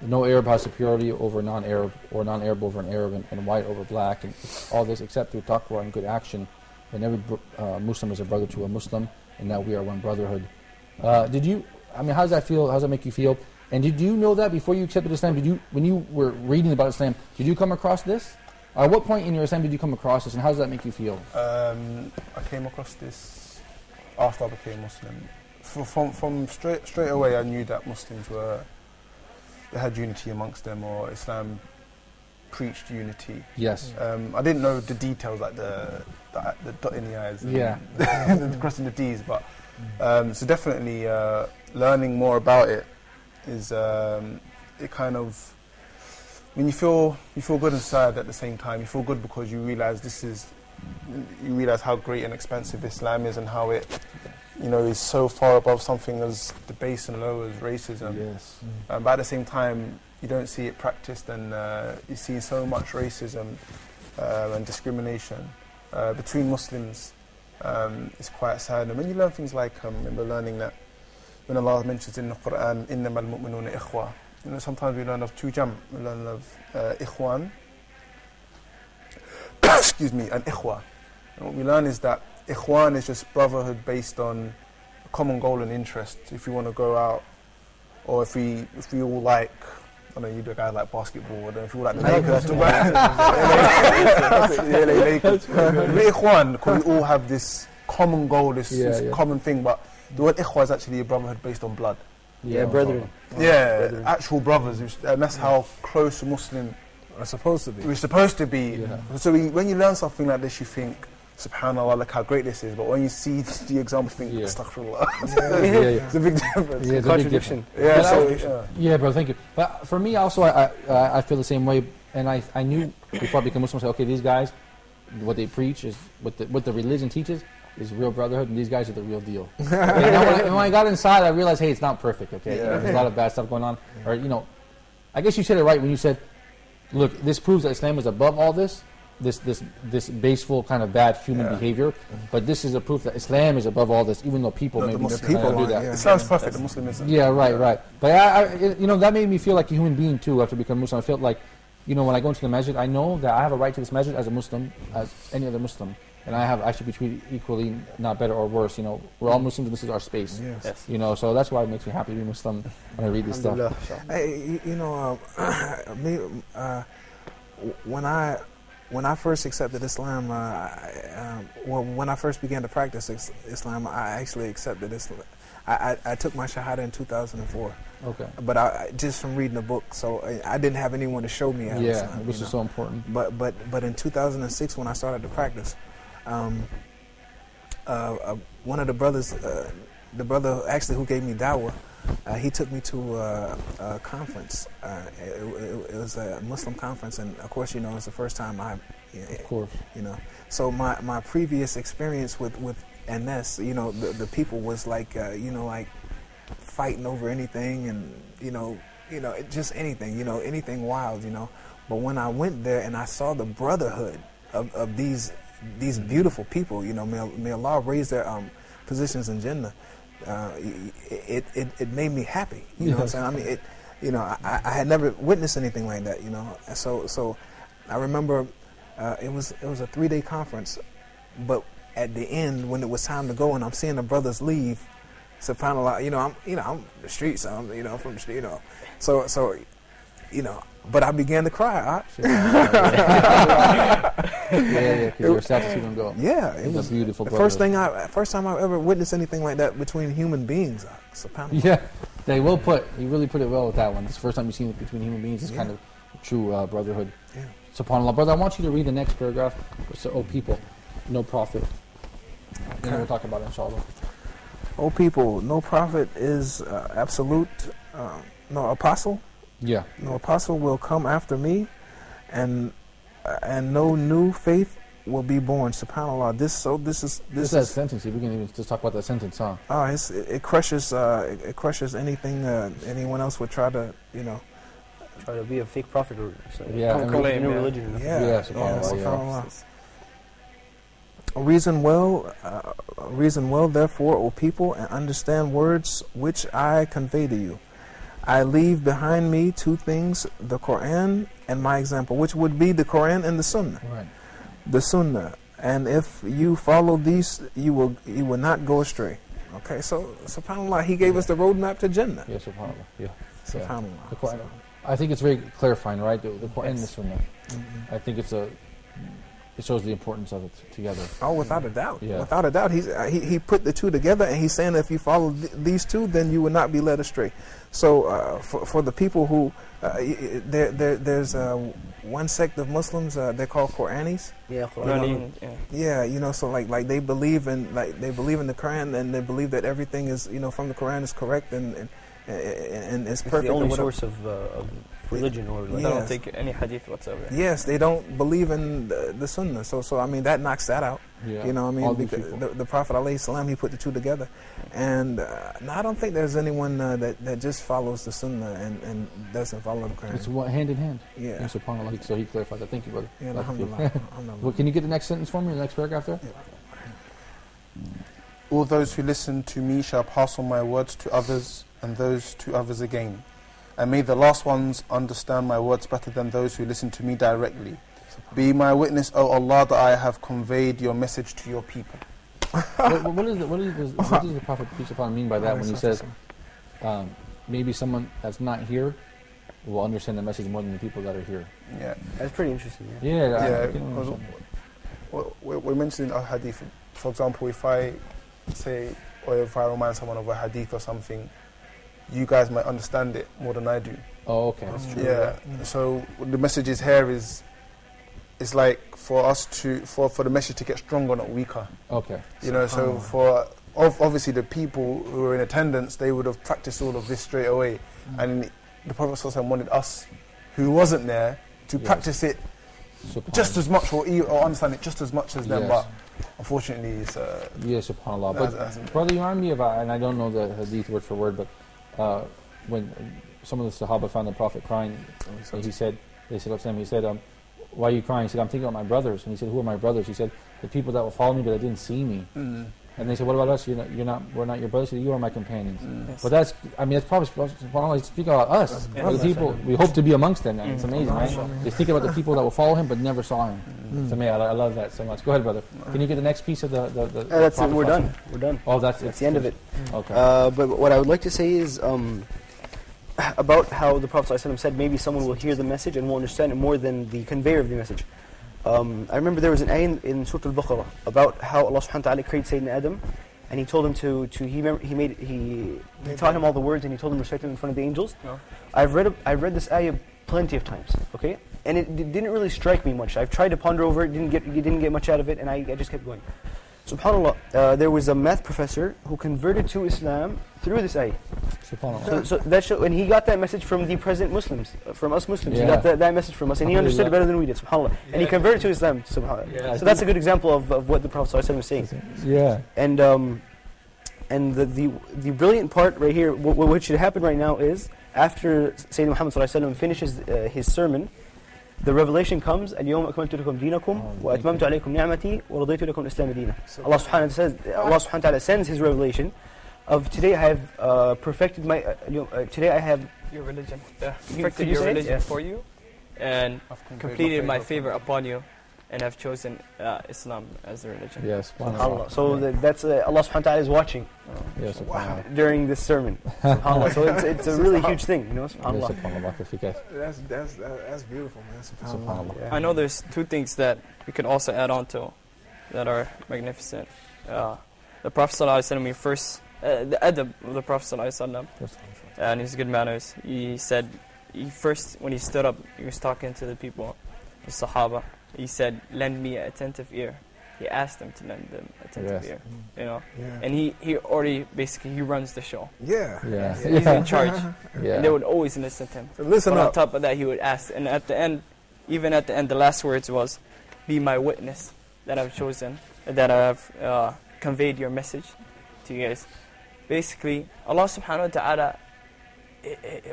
no Arab has superiority over non-Arab, or non-Arab over an Arab, and white over black, and all this except through taqwa and good action, and every Muslim is a brother to a Muslim, and that we are one brotherhood. How does that feel? How does that make you feel? And did you know that before you accepted Islam? When you were reading about Islam, did you come across this? At what point in your Islam did you come across this, and how does that make you feel? I came across this after I became Muslim. From straight away, I knew that Muslims they had unity amongst them, or Islam preached unity. Yes. I didn't know the details, like the dot in the I's, and the crossing the D's, but so definitely learning more about it is it kind of, when you feel good inside at the same time. You feel good because you realize how great and expensive Islam is, and how it is so far above something as the base and low as racism. Yes. But at the same time, you don't see it practiced, and you see so much racism and discrimination between Muslims. It's quite sad. And when you learn things like, I remember learning that when Allah mentions in the Quran, إِنَّمَا الْمُؤْمِنُونَ إِخْوَةً, sometimes we learn of two jam, we learn of ikhwan, and ikhwa. And what we learn is that ikhwan is just brotherhood based on a common goal and interest. If you want to go out, or if we all like, I know you do a guy like basketball, or if you all like the Lakers, we're ikhwan, because we all have this common goal, this common thing, but the word ikhwa is actually a brotherhood based on blood. Brethren. Brethren. Actual brothers, and that's how close a Muslim are supposed to be. We're supposed to be. Yeah. So when you learn something like this, you think, subhanAllah, look how great this is. But when you see the example, you think, astaghfirullah. It's a big difference. Yeah, contradiction. Bro, thank you. But for me also, I feel the same way. And I knew before I became Muslim, I said, okay, these guys, what they preach is, what the religion teaches is real brotherhood, and these guys are the real deal. And when I got inside, I realized, hey, it's not perfect, okay? There's a lot of bad stuff going on. Or, I guess you said it right when you said, look, this proves that Islam is above all this baseful kind of bad human behavior, but this is a proof that Islam is above all this, even though people maybe do that. Islam's perfect, the Muslim isn't. Yeah, right. But I that made me feel like a human being too after becoming Muslim. I felt like, when I go into the masjid, I know that I have a right to this masjid as a Muslim, as any other Muslim. And I should be treated equally, not better or worse. We're all Muslims, and this is our space. Yes. So that's why it makes me happy to be Muslim when I read this stuff. Hey, when I first accepted Islam, when I first began to practice Islam, I actually accepted Islam. I took my Shahada in 2004. Okay. But just from reading the book, so I didn't have anyone to show me. Which is so important. But in 2006, when I started to practice, one of the brothers, the brother actually who gave me dawah, he took me to a conference. It was a Muslim conference, and of course, it's the first time Of course. So my previous experience with NS, the people was like, like fighting over anything, and just anything, anything wild, But when I went there and I saw the brotherhood of these beautiful people, may Allah raise their positions in Jannah. It made me happy. You know what I'm saying? I mean, I had never witnessed anything like that. So I remember it was a 3-day conference, but at the end when it was time to go and I'm seeing the brothers leave, subhanAllah, I'm the streets, I'm from the street, so but I began to cry. Because you were sad to see them go. Yeah, it was beautiful. The first time I ever witnessed anything like that between human beings. SubhanAllah. Yeah, you really put it well with that one. It's the first time you've seen it between human beings. It's kind of true brotherhood. Yeah. SubhanAllah. Brother, I want you to read the next paragraph. So, oh people, no prophet. And then we'll talk about it, inshallah. O people, no prophet is absolute, no apostle. Yeah. No apostle will come after me, and no new faith will be born. SubhanAllah. This is sentence. If we can even just talk about that sentence, huh? It crushes anything anyone else would try to, Try to be a fake prophet or come up with a new religion. SubhanAllah. Reason well, therefore, O people, and understand words which I convey to you. I leave behind me two things, the Quran and my example, which would be the Quran and the Sunnah. Right. The Sunnah. And if you follow these, you will not go astray. Okay, so SubhanAllah, He gave us the roadmap to Jannah. Yeah, SubhanAllah. Yeah. SubhanAllah. The Quran. I think it's very clarifying, right? The Quran and the Sunnah. I think it shows the importance of it together. Oh, without a doubt. Yeah. Without a doubt. He put the two together, and He's saying if you follow these two, then you will not be led astray. So for the people who, there's one sect of Muslims, they're called Quranis. Yeah, Qur'an. Yeah, so like they believe in the Quran, and they believe that everything is from the Quran is correct and it's perfect. The only source of religion, or They don't take any hadith whatsoever. Yes, they don't believe in the Sunnah. So I mean that knocks that out. Yeah. You know what I mean? Because the Prophet ﷺ, he put the two together. And I don't think there's anyone that just follows the Sunnah and doesn't follow the Quran. It's hand in hand. Yeah. SubhanAllah. So he clarified that. Thank you, brother. Yeah, alhamdulillah. Well, can you get the next sentence for me, the next paragraph there? Yeah. All those who listen to me shall pass on my words to others, and those to others again. And may the last ones understand my words better than those who listen to me directly. Be my witness, O Allah, that I have conveyed your message to your people. what does the Prophet, peace upon him, mean by that when he says, maybe someone that's not here will understand the message more than the people that are here? Yeah, that's pretty interesting. Because we're mentioning a hadith. For example, if I say, or if I remind someone of a hadith or something, you guys might understand it more than I do. Oh, okay. That's true. Yeah. So the message is here is like for us for the message to get stronger, not weaker. Okay. So for obviously the people who were in attendance, they would have practiced all of this straight away, and the Prophet ﷺ wanted us who wasn't there to practice it just as much, or understand it just as much as them. But unfortunately, it's SubhanAllah. But brother, you remind me of, and I don't know the hadith word for word, but when some of the Sahaba found the Prophet crying, he said, why are you crying? He said, I'm thinking about my brothers. And he said, who are my brothers? He said, the people that will follow me but they didn't see me. Mm-hmm. And they said, what about us? We're not your brothers. He said, you are my companions. Yes. But that's probably SubhanAllah, speaking about us. The people, we hope to be amongst them. It's amazing, right? He's thinking about the people that will follow him but never saw him. To me, I love that so much. Go ahead, brother. Can you get the next piece of the that's it. We're done. We're done. Oh, that's the end of it. Okay. But what I would like to say is about how the Prophet ﷺ said maybe someone will hear the message and will understand it more than the conveyor of the message. I remember there was an ayah in Surah Al-Baqarah about how Allah subhanahu wa ta'ala created Sayyidina Adam, and He told him he taught him all the words, and He told him to recite them in front of the angels. No. I've read this ayah plenty of times, okay? And it didn't really strike me much. I've tried to ponder over it, didn't get much out of it, and I just kept going. SubhanAllah, there was a math professor who converted to Islam through this ayah. SubhanAllah. So that and he got that message from the present Muslims, from us Muslims. He got that message from us, and he understood it better than we did, SubhanAllah. And he converted to Islam, SubhanAllah. Yeah. So that's a good example of what the Prophet ﷺ was saying. Yeah. And the brilliant part right here, what should happen right now is, after Sayyidina Muhammad ﷺ finishes his sermon, the revelation comes, اليوم أكملت لكم دينكم وأتممت عليكم نعمتي ورضيت لكم الإسلام دينا. Allah subhanahu wa ta'ala sends His revelation of today I have perfected my today I have your religion. Could Perfected you your say it? religion Yeah. for you, and completed my favor upon you, and have chosen Islam as the religion. Yes. SubhanAllah. So that's Allah subhanahu wa ta'ala is watching Yes. SubhanAllah. during this sermon. SubhanAllah. So it's a really huge thing, SubhanAllah. That's beautiful, man. SubhanAllah. Yeah. I know there's two things that we could also add on to that are magnificent. The Prophet ﷺ, the adab of the Prophet ﷺ, and his good manners. He said, when he stood up, he was talking to the people. the Sahaba. He said, lend me an attentive ear. He asked them to lend them attentive ear, you know. Yeah. And he already, basically, he runs the show. Yeah. He's in charge. Yeah. And they would always listen to him. So listen but up. on top of that, he would ask, and at the end, even at the end, the last words was, be my witness that I've chosen, that I've conveyed your message to you guys. Basically, Allah subhanahu wa ta'ala,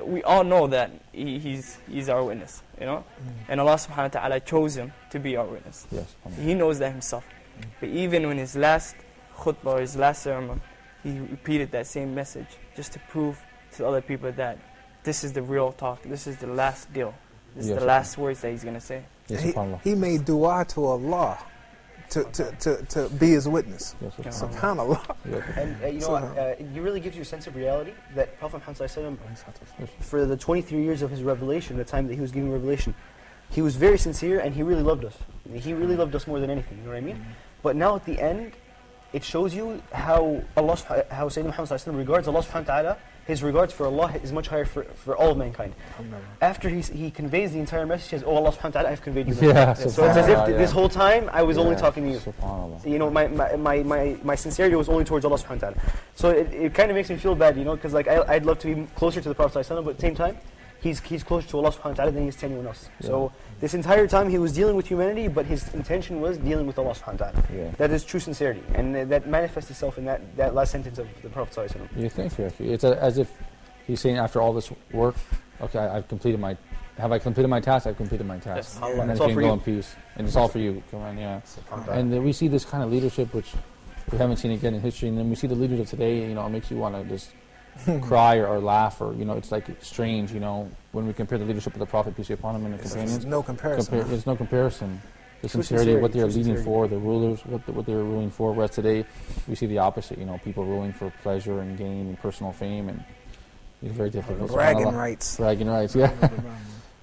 we all know that he's our witness, you know? And Allah subhanahu wa ta'ala chose him to be our witness. Yes. He knows that himself. But even in his last khutbah or his last sermon, he repeated that same message just to prove to other people that this is the real talk, this is the last deal, this is the last words that he's going to say. Yes, he made dua to Allah to be his witness. Yes, SubhanAllah. And you know, it really gives you a sense of reality that Prophet Muhammad ﷺ, for the 23 years of his revelation, the time that he was giving revelation, he was very sincere and he really loved us. He really loved us more than anything, you know what I mean? But now at the end, it shows you how how Sayyidina Muhammad ﷺ regards Allah subhanahu wa ta'ala. His regards for Allah is much higher for all of mankind. After he conveys the entire message, he says, "Oh Allah subhanahu wa ta'ala, I have conveyed you." Yeah, so it's as if this whole time I was only talking to you. SubhanAllah. You know, my sincerity was only towards Allah subhanahu wa ta'ala. So it kind of makes me feel bad, you know, because like I'd love to be closer to the Prophet ﷺ, but at the same time, he's closer to Allah subhanahu wa ta'ala than he is to anyone else. Yeah. So this entire time he was dealing with humanity, but his intention was dealing with Allah subhanahu wa ta'ala. Yeah. That is true sincerity, and that manifests itself in that last sentence of the Prophet ﷺ. You think so? It's as if he's saying after all this work, okay, I've completed my. Have I completed my task? I've completed my task. Yes. And then It's you all can for go you. in peace, and it's all for you. Come on, yeah. And we see this kind of leadership, which we haven't seen again in history. And then we see the leaders of today. You know, it makes you want to just cry or laugh, or you know, it's like strange. You know, when we compare the leadership of the Prophet, peace be upon him, and the companions. There's no comparison. There's no comparison. The True sincerity of what they're sincerity, leading for, the rulers, what they're ruling for. Whereas today, we see the opposite. You know, people ruling for pleasure and gain and personal fame, and it's very difficult. Bragging rights. Bragging rights, yeah.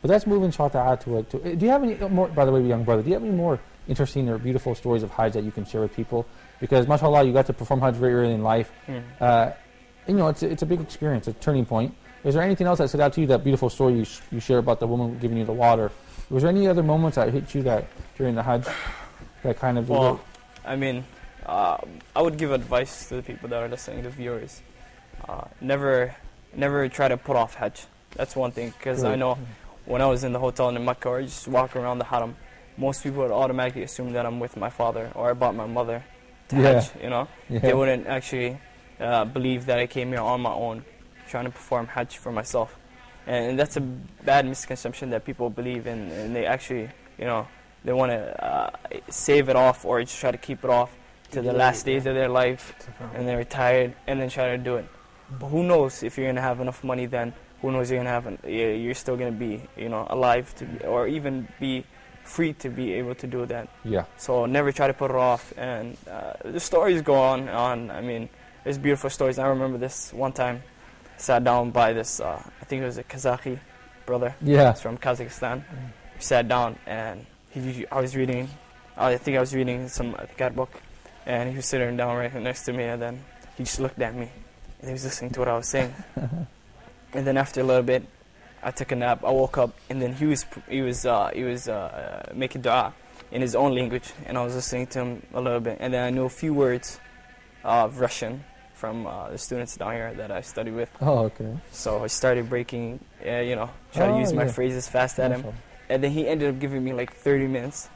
But that's moving inshallah to. Do you have any more? By the way, young brother, do you have any more interesting or beautiful stories of Hajj that you can share with people? Because mashallah, you got to perform Hajj very early in life. You know, it's a big experience, a turning point. Is there anything else that stood out to you? That beautiful story you share about the woman giving you the water. Was there any other moments that hit you that during the Hajj that kind of? Well, I mean, I would give advice to the people that are listening, the viewers. Never try to put off Hajj. That's one thing, because I know when I was in the hotel in Mecca or just walking around the Haram, most people would automatically assume that I'm with my father or I brought my mother to Hajj. You know, they wouldn't actually believe that I came here on my own, trying to perform Hajj for myself. And that's a bad misconception that people believe in, and they actually, you know, they want to save it off or just try to keep it off to the last days of their life, and they're retired, and then try to do it. But who knows if you're gonna have enough money then? Who knows you're still gonna be, you know, alive to, or even be free to be able to do that. Yeah. So never try to put it off. And the stories go on. I mean, there's beautiful stories. I remember this one time. Sat down by this, I think it was a Kazakhi brother. Yeah. He's from Kazakhstan. We sat down and I was reading some guidebook, and he was sitting down right next to me, and then he just looked at me and he was listening to what I was saying. And then after a little bit, I took a nap. I woke up, and then he was making dua in his own language, and I was listening to him a little bit, and then I knew a few words of Russian from the students down here that I study with. Oh, okay. So I started breaking, try to use my phrases fast at him. And then he ended up giving me like 30 minutes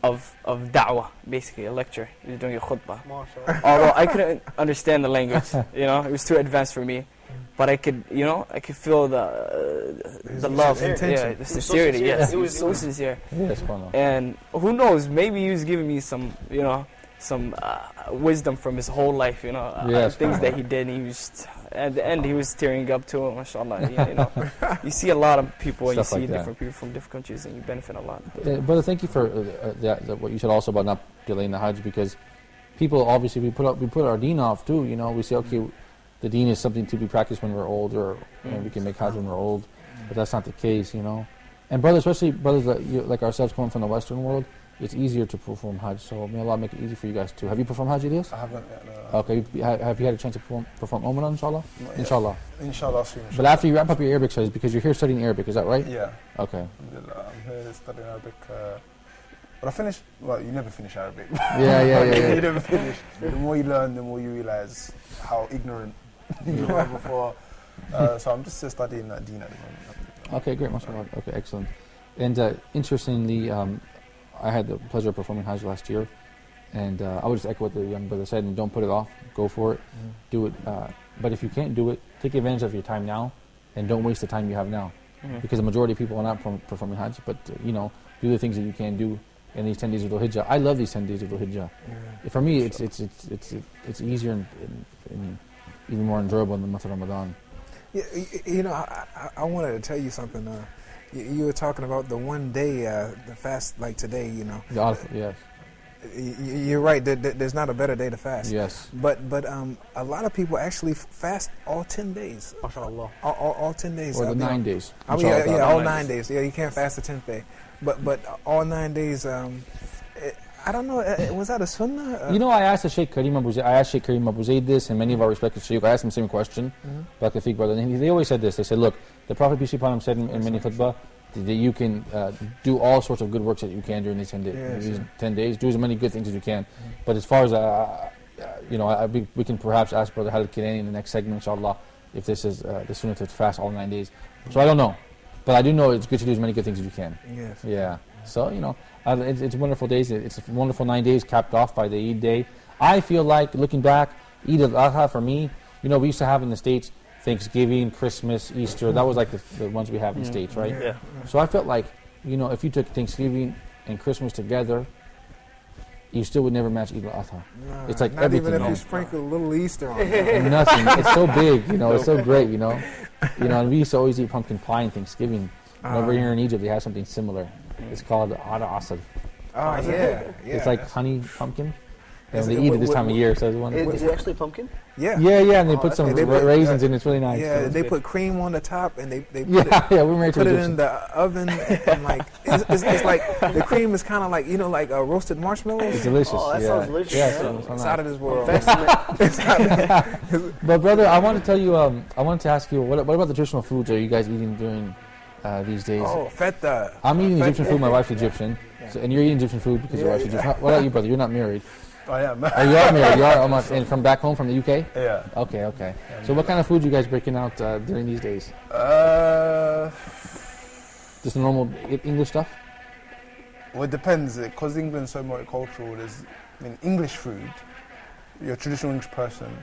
of da'wah, basically a lecture. He was doing a khutbah. Although I couldn't understand the language, it was too advanced for me. But I could feel the love, the sincerity. Yes, it was so sincere. Yes, and who knows? Maybe he was giving me some wisdom from his whole life, things that he did. And he was, at the end, he was tearing up too, mashallah. You see a lot of people, you see different people from different countries, and you benefit a lot. Brother, thank you for what you said also about not delaying the Hajj, because people, obviously, we put our deen off too. We say, okay, the deen is something to be practiced when we're older, and we can make Hajj when we're old, but that's not the case. And brothers, especially brothers like ourselves coming from the Western world, it's easier to perform Hajj. So may Allah make it easy for you guys too. Have you performed Hajj, Ilyas? I haven't yet, no. Okay. Have you had a chance to perform Umrah, inshallah? Not yet. Inshallah. Inshallah soon. But after you wrap up your Arabic studies, because you're here studying Arabic, is that right? Yeah. Okay. I'm here studying Arabic. But I finished, well, you never finish Arabic. Yeah. You never finish. The more you learn, the more you realize how ignorant you were before. So I'm just studying Deen at the moment. Okay, great, mashallah. Okay, excellent. And interestingly, I had the pleasure of performing Hajj last year, and I would just echo what the young brother said, and don't put it off. Go for it. Do it. But if you can't do it, take advantage of your time now, and don't waste the time you have now. Because the majority of people are not performing Hajj, but do the things that you can do in these 10 days of Dhul Hijjah. I love these 10 days of Dhul Hijjah. For me, it's easier and even more enjoyable in the month of Ramadan. Yeah, I wanted to tell you something. You were talking about the one day, the fast like today. Yes. You're right. There's not a better day to fast. Yes. But a lot of people actually fast all 10 days. MashaAllah. All 10 days. Or the 9 days. I mean, all 9 days. Yeah, you can't fast the 10th day. But all 9 days. I don't know. Was that a sunnah? I asked Sheikh Karim Abu Zayd this, and many of our respected Shaykh. I asked him the same question. Barakallahu brother. And they always said this. They said, look, the Prophet peace be upon him said in many khutbah that you can do all sorts of good works that you can during these 10 days. 10 days, do as many good things as you can. But as far as we can perhaps ask Brother Khalid Kilani in the next segment, inshallah, if this is the sunnah to fast all 9 days. So I don't know, but I do know it's good to do as many good things as you can. Yes. Yeah. So it's wonderful days. It's a wonderful 9 days capped off by the Eid day. I feel like looking back, Eid al-Adha for me, we used to have in the States Thanksgiving, Christmas, Easter. That was like the ones we have in the States, right? Yeah. So I felt like, if you took Thanksgiving and Christmas together, you still would never match Eid al-Adha. It's like not everything. Even if you sprinkle a little Easter on it. Nothing. It's so big, it's so great, And we used to always eat pumpkin pie on Thanksgiving. And over here in Egypt, they have something similar. It's called Ada Asad. Oh, yeah. It's like honey pumpkin. And they eat it this time of year, so it's wonderful. Is it actually pumpkin? Yeah. Yeah, and they put some raisins in. It's really nice. Yeah, so they put cream on the top, and they put we put it in the oven, and like it's like the cream is kind of like like roasted marshmallows. It's delicious. Oh, that sounds delicious. Yeah, it's out of this world. But brother, I want to tell you. I wanted to ask you, what about the traditional foods are you guys eating during these days? Oh, feta. I'm eating Egyptian food. My wife's Egyptian, and you're eating Egyptian food because your wife's Egyptian. What about you, brother? You're not married. I am. Oh, you are married. You are almost, and from back home, from the UK. Yeah. Okay. So, what kind of food are you guys breaking out during these days? Just the normal English stuff. Well, it depends, because England's so multicultural. English food. Your traditional English person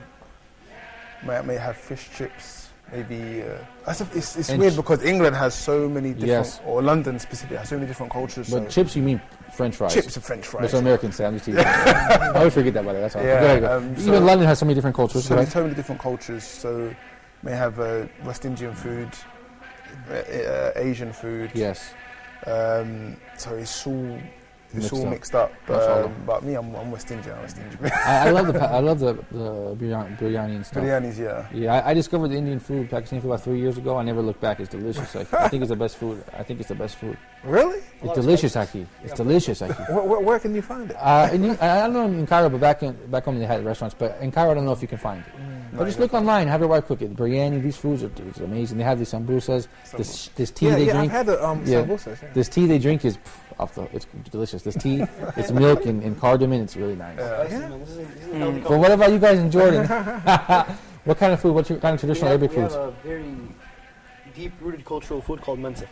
may have fish chips. Maybe it's weird because England has so many different, or London specifically has so many different cultures. But chips, you mean French fries? Chips and French fries. That's what Americans say. I'm just teasing. I always forget that, by the way. That's all. Yeah, even London has so many different cultures. So many different cultures. So may have West Indian food, Asian food. Yes. So it's all mixed up. But me, I'm West Indian. I love the biryani and stuff. Biryanis, yeah. Yeah, I discovered the Indian food, Pakistani food about 3 years ago. I never looked back. It's delicious. I think it's the best food. Really? It's delicious, Aki. It's delicious, Aki. Where can you find it? I don't know in Cairo, but back home they had restaurants. But in Cairo, I don't know if you can find it. But just look online. Have your wife cook it. Biryani. These foods it's amazing. They have these sambusas. This tea they drink. I've had the sambusas. Yeah. This tea they drink is it's delicious. This tea, it's milk and cardamom. It's really nice. But what about you guys in Jordan? What kind of food? What's your kind of traditional Arabic foods? We have a very deep-rooted cultural food called mensef.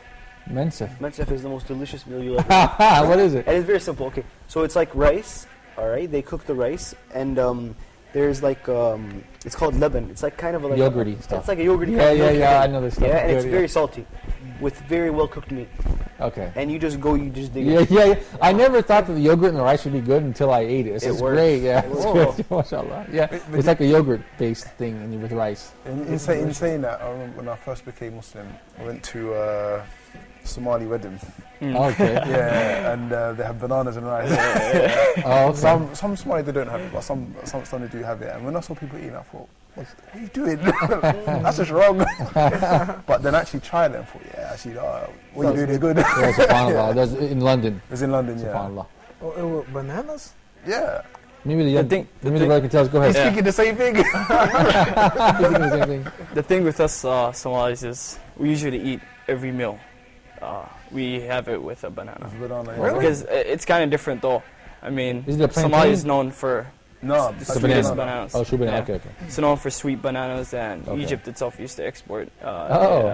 Mensef is the most delicious meal you'll ever eat. What is it? And it's very simple. Okay, so it's like rice. All right, they cook the rice, and there's like it's called leban. It's like kind of like yogurty stuff. It's like a yogurty. Yeah. I know this stuff. Yeah, and it's very salty, with very well cooked meat. Okay. And you just dig it. Yeah. I never thought that the yogurt and the rice would be good until I ate it. It's great. Yeah, it's good. MashaAllah. Yeah, it's like a yogurt-based thing with rice. In saying that, I remember when I first became Muslim, I went to Somali wedding. Okay. Yeah, and they have bananas and rice. Oh, okay. Some Somali they don't have it, but some they do have it. And when I saw people eating, I thought, what are you doing? That's just wrong. But then I actually tried it and thought, yeah, actually, what you're doing is good. Yeah, subhanAllah. That's in London. It's in London, yeah. SubhanAllah. Oh, it was bananas? Yeah. Maybe the brother can tell us. Go ahead. He's thinking the same thing. The thing with us Somalis is we usually eat every meal. We have it with a banana. Really? Because it's kind of different though. I mean, Is it a plantain? Somalia is known for No, the It's a sweetest banana. bananas. Oh, sweet banana. Yeah. Okay, okay. It's known for sweet bananas, and Okay. Egypt itself used to export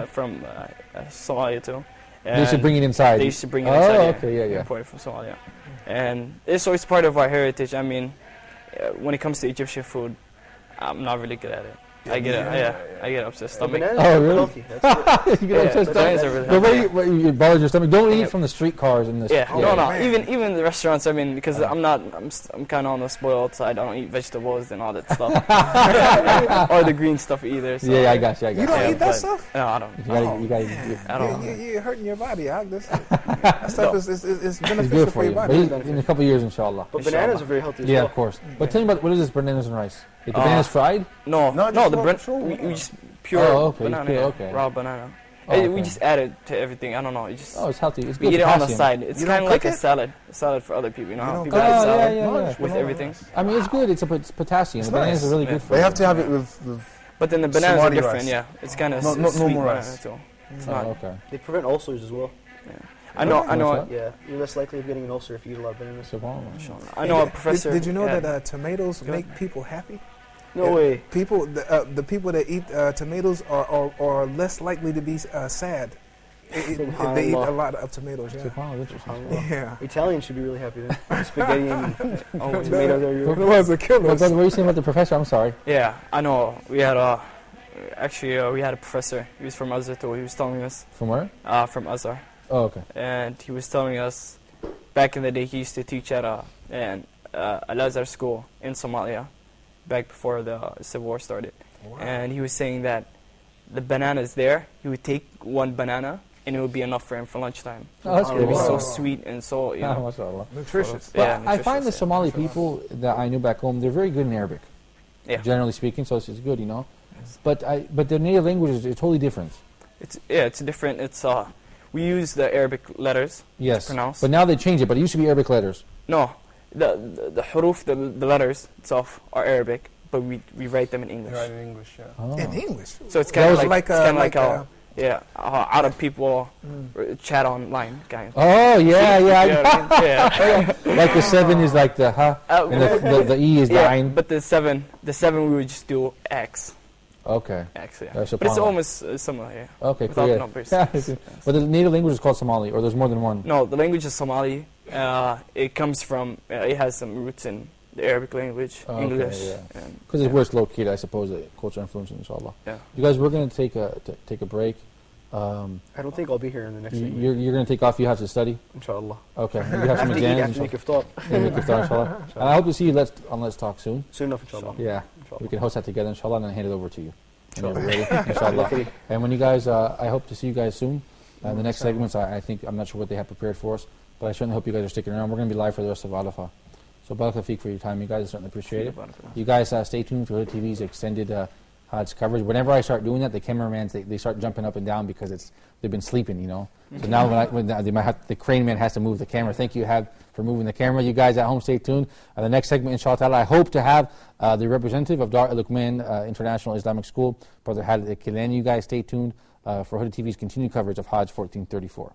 from Somalia too. They used to bring it inside. They used to bring it inside. Oh, okay, yeah. Imported from Somalia, and it's always part of our heritage. I mean, when it comes to Egyptian food, I'm not really good at it. I get upset stomach. Bananas Oh, are really? healthy. That's You get upset bananas stomach. are really But healthy. wait, you bothers your stomach. Don't eat from the street cars in this. Yeah, no, man. even the restaurants. I mean, because I'm kind of on the spoiled side. I don't eat vegetables and all that stuff, or the green stuff either. So. Yeah, I got you. You don't eat that but- stuff? No, I don't. You gotta. I don't. You're hurting your body, Hag. That stuff is It's beneficial good for for your you. But body. in a couple of years, inshallah. But bananas are very healthy as Yeah, well. of course. But tell me about what is this bananas and rice? Is the bananas fried? No, No, no, just raw we just pure Oh, okay, banana, pure, yeah, okay. raw banana. Oh, okay. We just add it to everything. I don't know. Oh, it's healthy. It's We good eat it on the potassium. side. It's You kind don't of like cook a it? salad for other people. You know how don't people cook eat it? salad Yeah, yeah. with everything. I mean, it's good. It's potassium. It's The bananas nice. are really Yeah. good for They you. have to have it with But then the bananas Somali are different. rice. Yeah, it's kind of Not sweet normal banana rice. too. It's Oh, not. okay. They prevent ulcers as well. I know. What's Yeah, you're less likely of getting an ulcer if you eat a lot of bananas. SubhanAllah. I know a professor. Did you know yeah. that tomatoes Go make ahead. people happy? No way. People, the people that eat tomatoes are less likely to be sad. If they eat Subhanallah. a lot of tomatoes. Yeah. SubhanAllah, interesting. Yeah. Italians should be really happy then. Spaghetti and Oh, tomatoes are your... The ones that kill But us. brother, what are you saying about the professor? I'm sorry. Yeah, I know. We had we had a professor. He was from Azhar too. He was telling us From where? from Azhar. Oh, okay. And he was telling us back in the day he used to teach at Al-Azhar school in Somalia back before the civil war started. And he was saying that the bananas there, he would take one banana and it would be enough for him for lunchtime. Oh, that's It would be good. so sweet and so, you Ah, know. mashallah. Nutritious. But Yeah, I find the nutritious, yeah. Somali people that I knew back home, they're very good in Arabic. Yeah. Generally speaking, so it's good, you know. But their native language is totally different. It's different. We use the Arabic letters Yes. to pronounce. But now they changed it, but it used to be Arabic letters. No, the huruf, the letters itself are Arabic, but we write them in English. right in English. Yeah. Oh. In English. So it's kind of That was like, it's kind of like how uh, Arab people chat online, kind of. Oh, yeah. You know what I mean? Yeah. Like the 7 is like the ha, and the E is the Yeah, Ain. but the seven we would just do X. Okay. X, yeah. That's But it's subhanallah. almost similar, yeah. Okay, Without cool. the Yeah. numbers. Yeah, Yes. but the native language is called Somali, or there's more than one. No, the language is Somali. It comes from, it has some roots in the Arabic language, Oh, okay, English. yeah. and- Because it's yeah. where it's located, I suppose, the cultural influence, inshallah. Yeah. You guys, we're going to take a break. I don't think I'll be here in the next week. You're going to take off. You have to study. Inshallah. Okay. You have some After eat, exams. after make iftar. Yeah, make iftar, inshallah. And I hope to see you on Let's Talk soon. Soon enough, inshallah. Yeah. Inshallah. We can host that together, inshallah, and then hand it over to you. Inshallah. Whenever you're ready, inshallah. And when you guys, I hope to see you guys soon. The next segments, I think, I'm not sure what they have prepared for us, but I certainly hope you guys are sticking around. We're going to be live for the rest of Arafah. So Barakah Feek for your time, you guys. I certainly appreciate it. You guys stay tuned for Hood TV's extended Hajj coverage. Whenever I start doing that, the cameramans, they start jumping up and down because they've been sleeping, you know. So now the crane man has to move the camera. Thank you, Hab, for moving the camera. You guys at home, stay tuned. The next segment, inshallah ta'ala, I hope to have the representative of Dar al-Luqman International Islamic School, Brother Khalid Kilani. You guys stay tuned for Hood TV's continued coverage of Hajj 1434.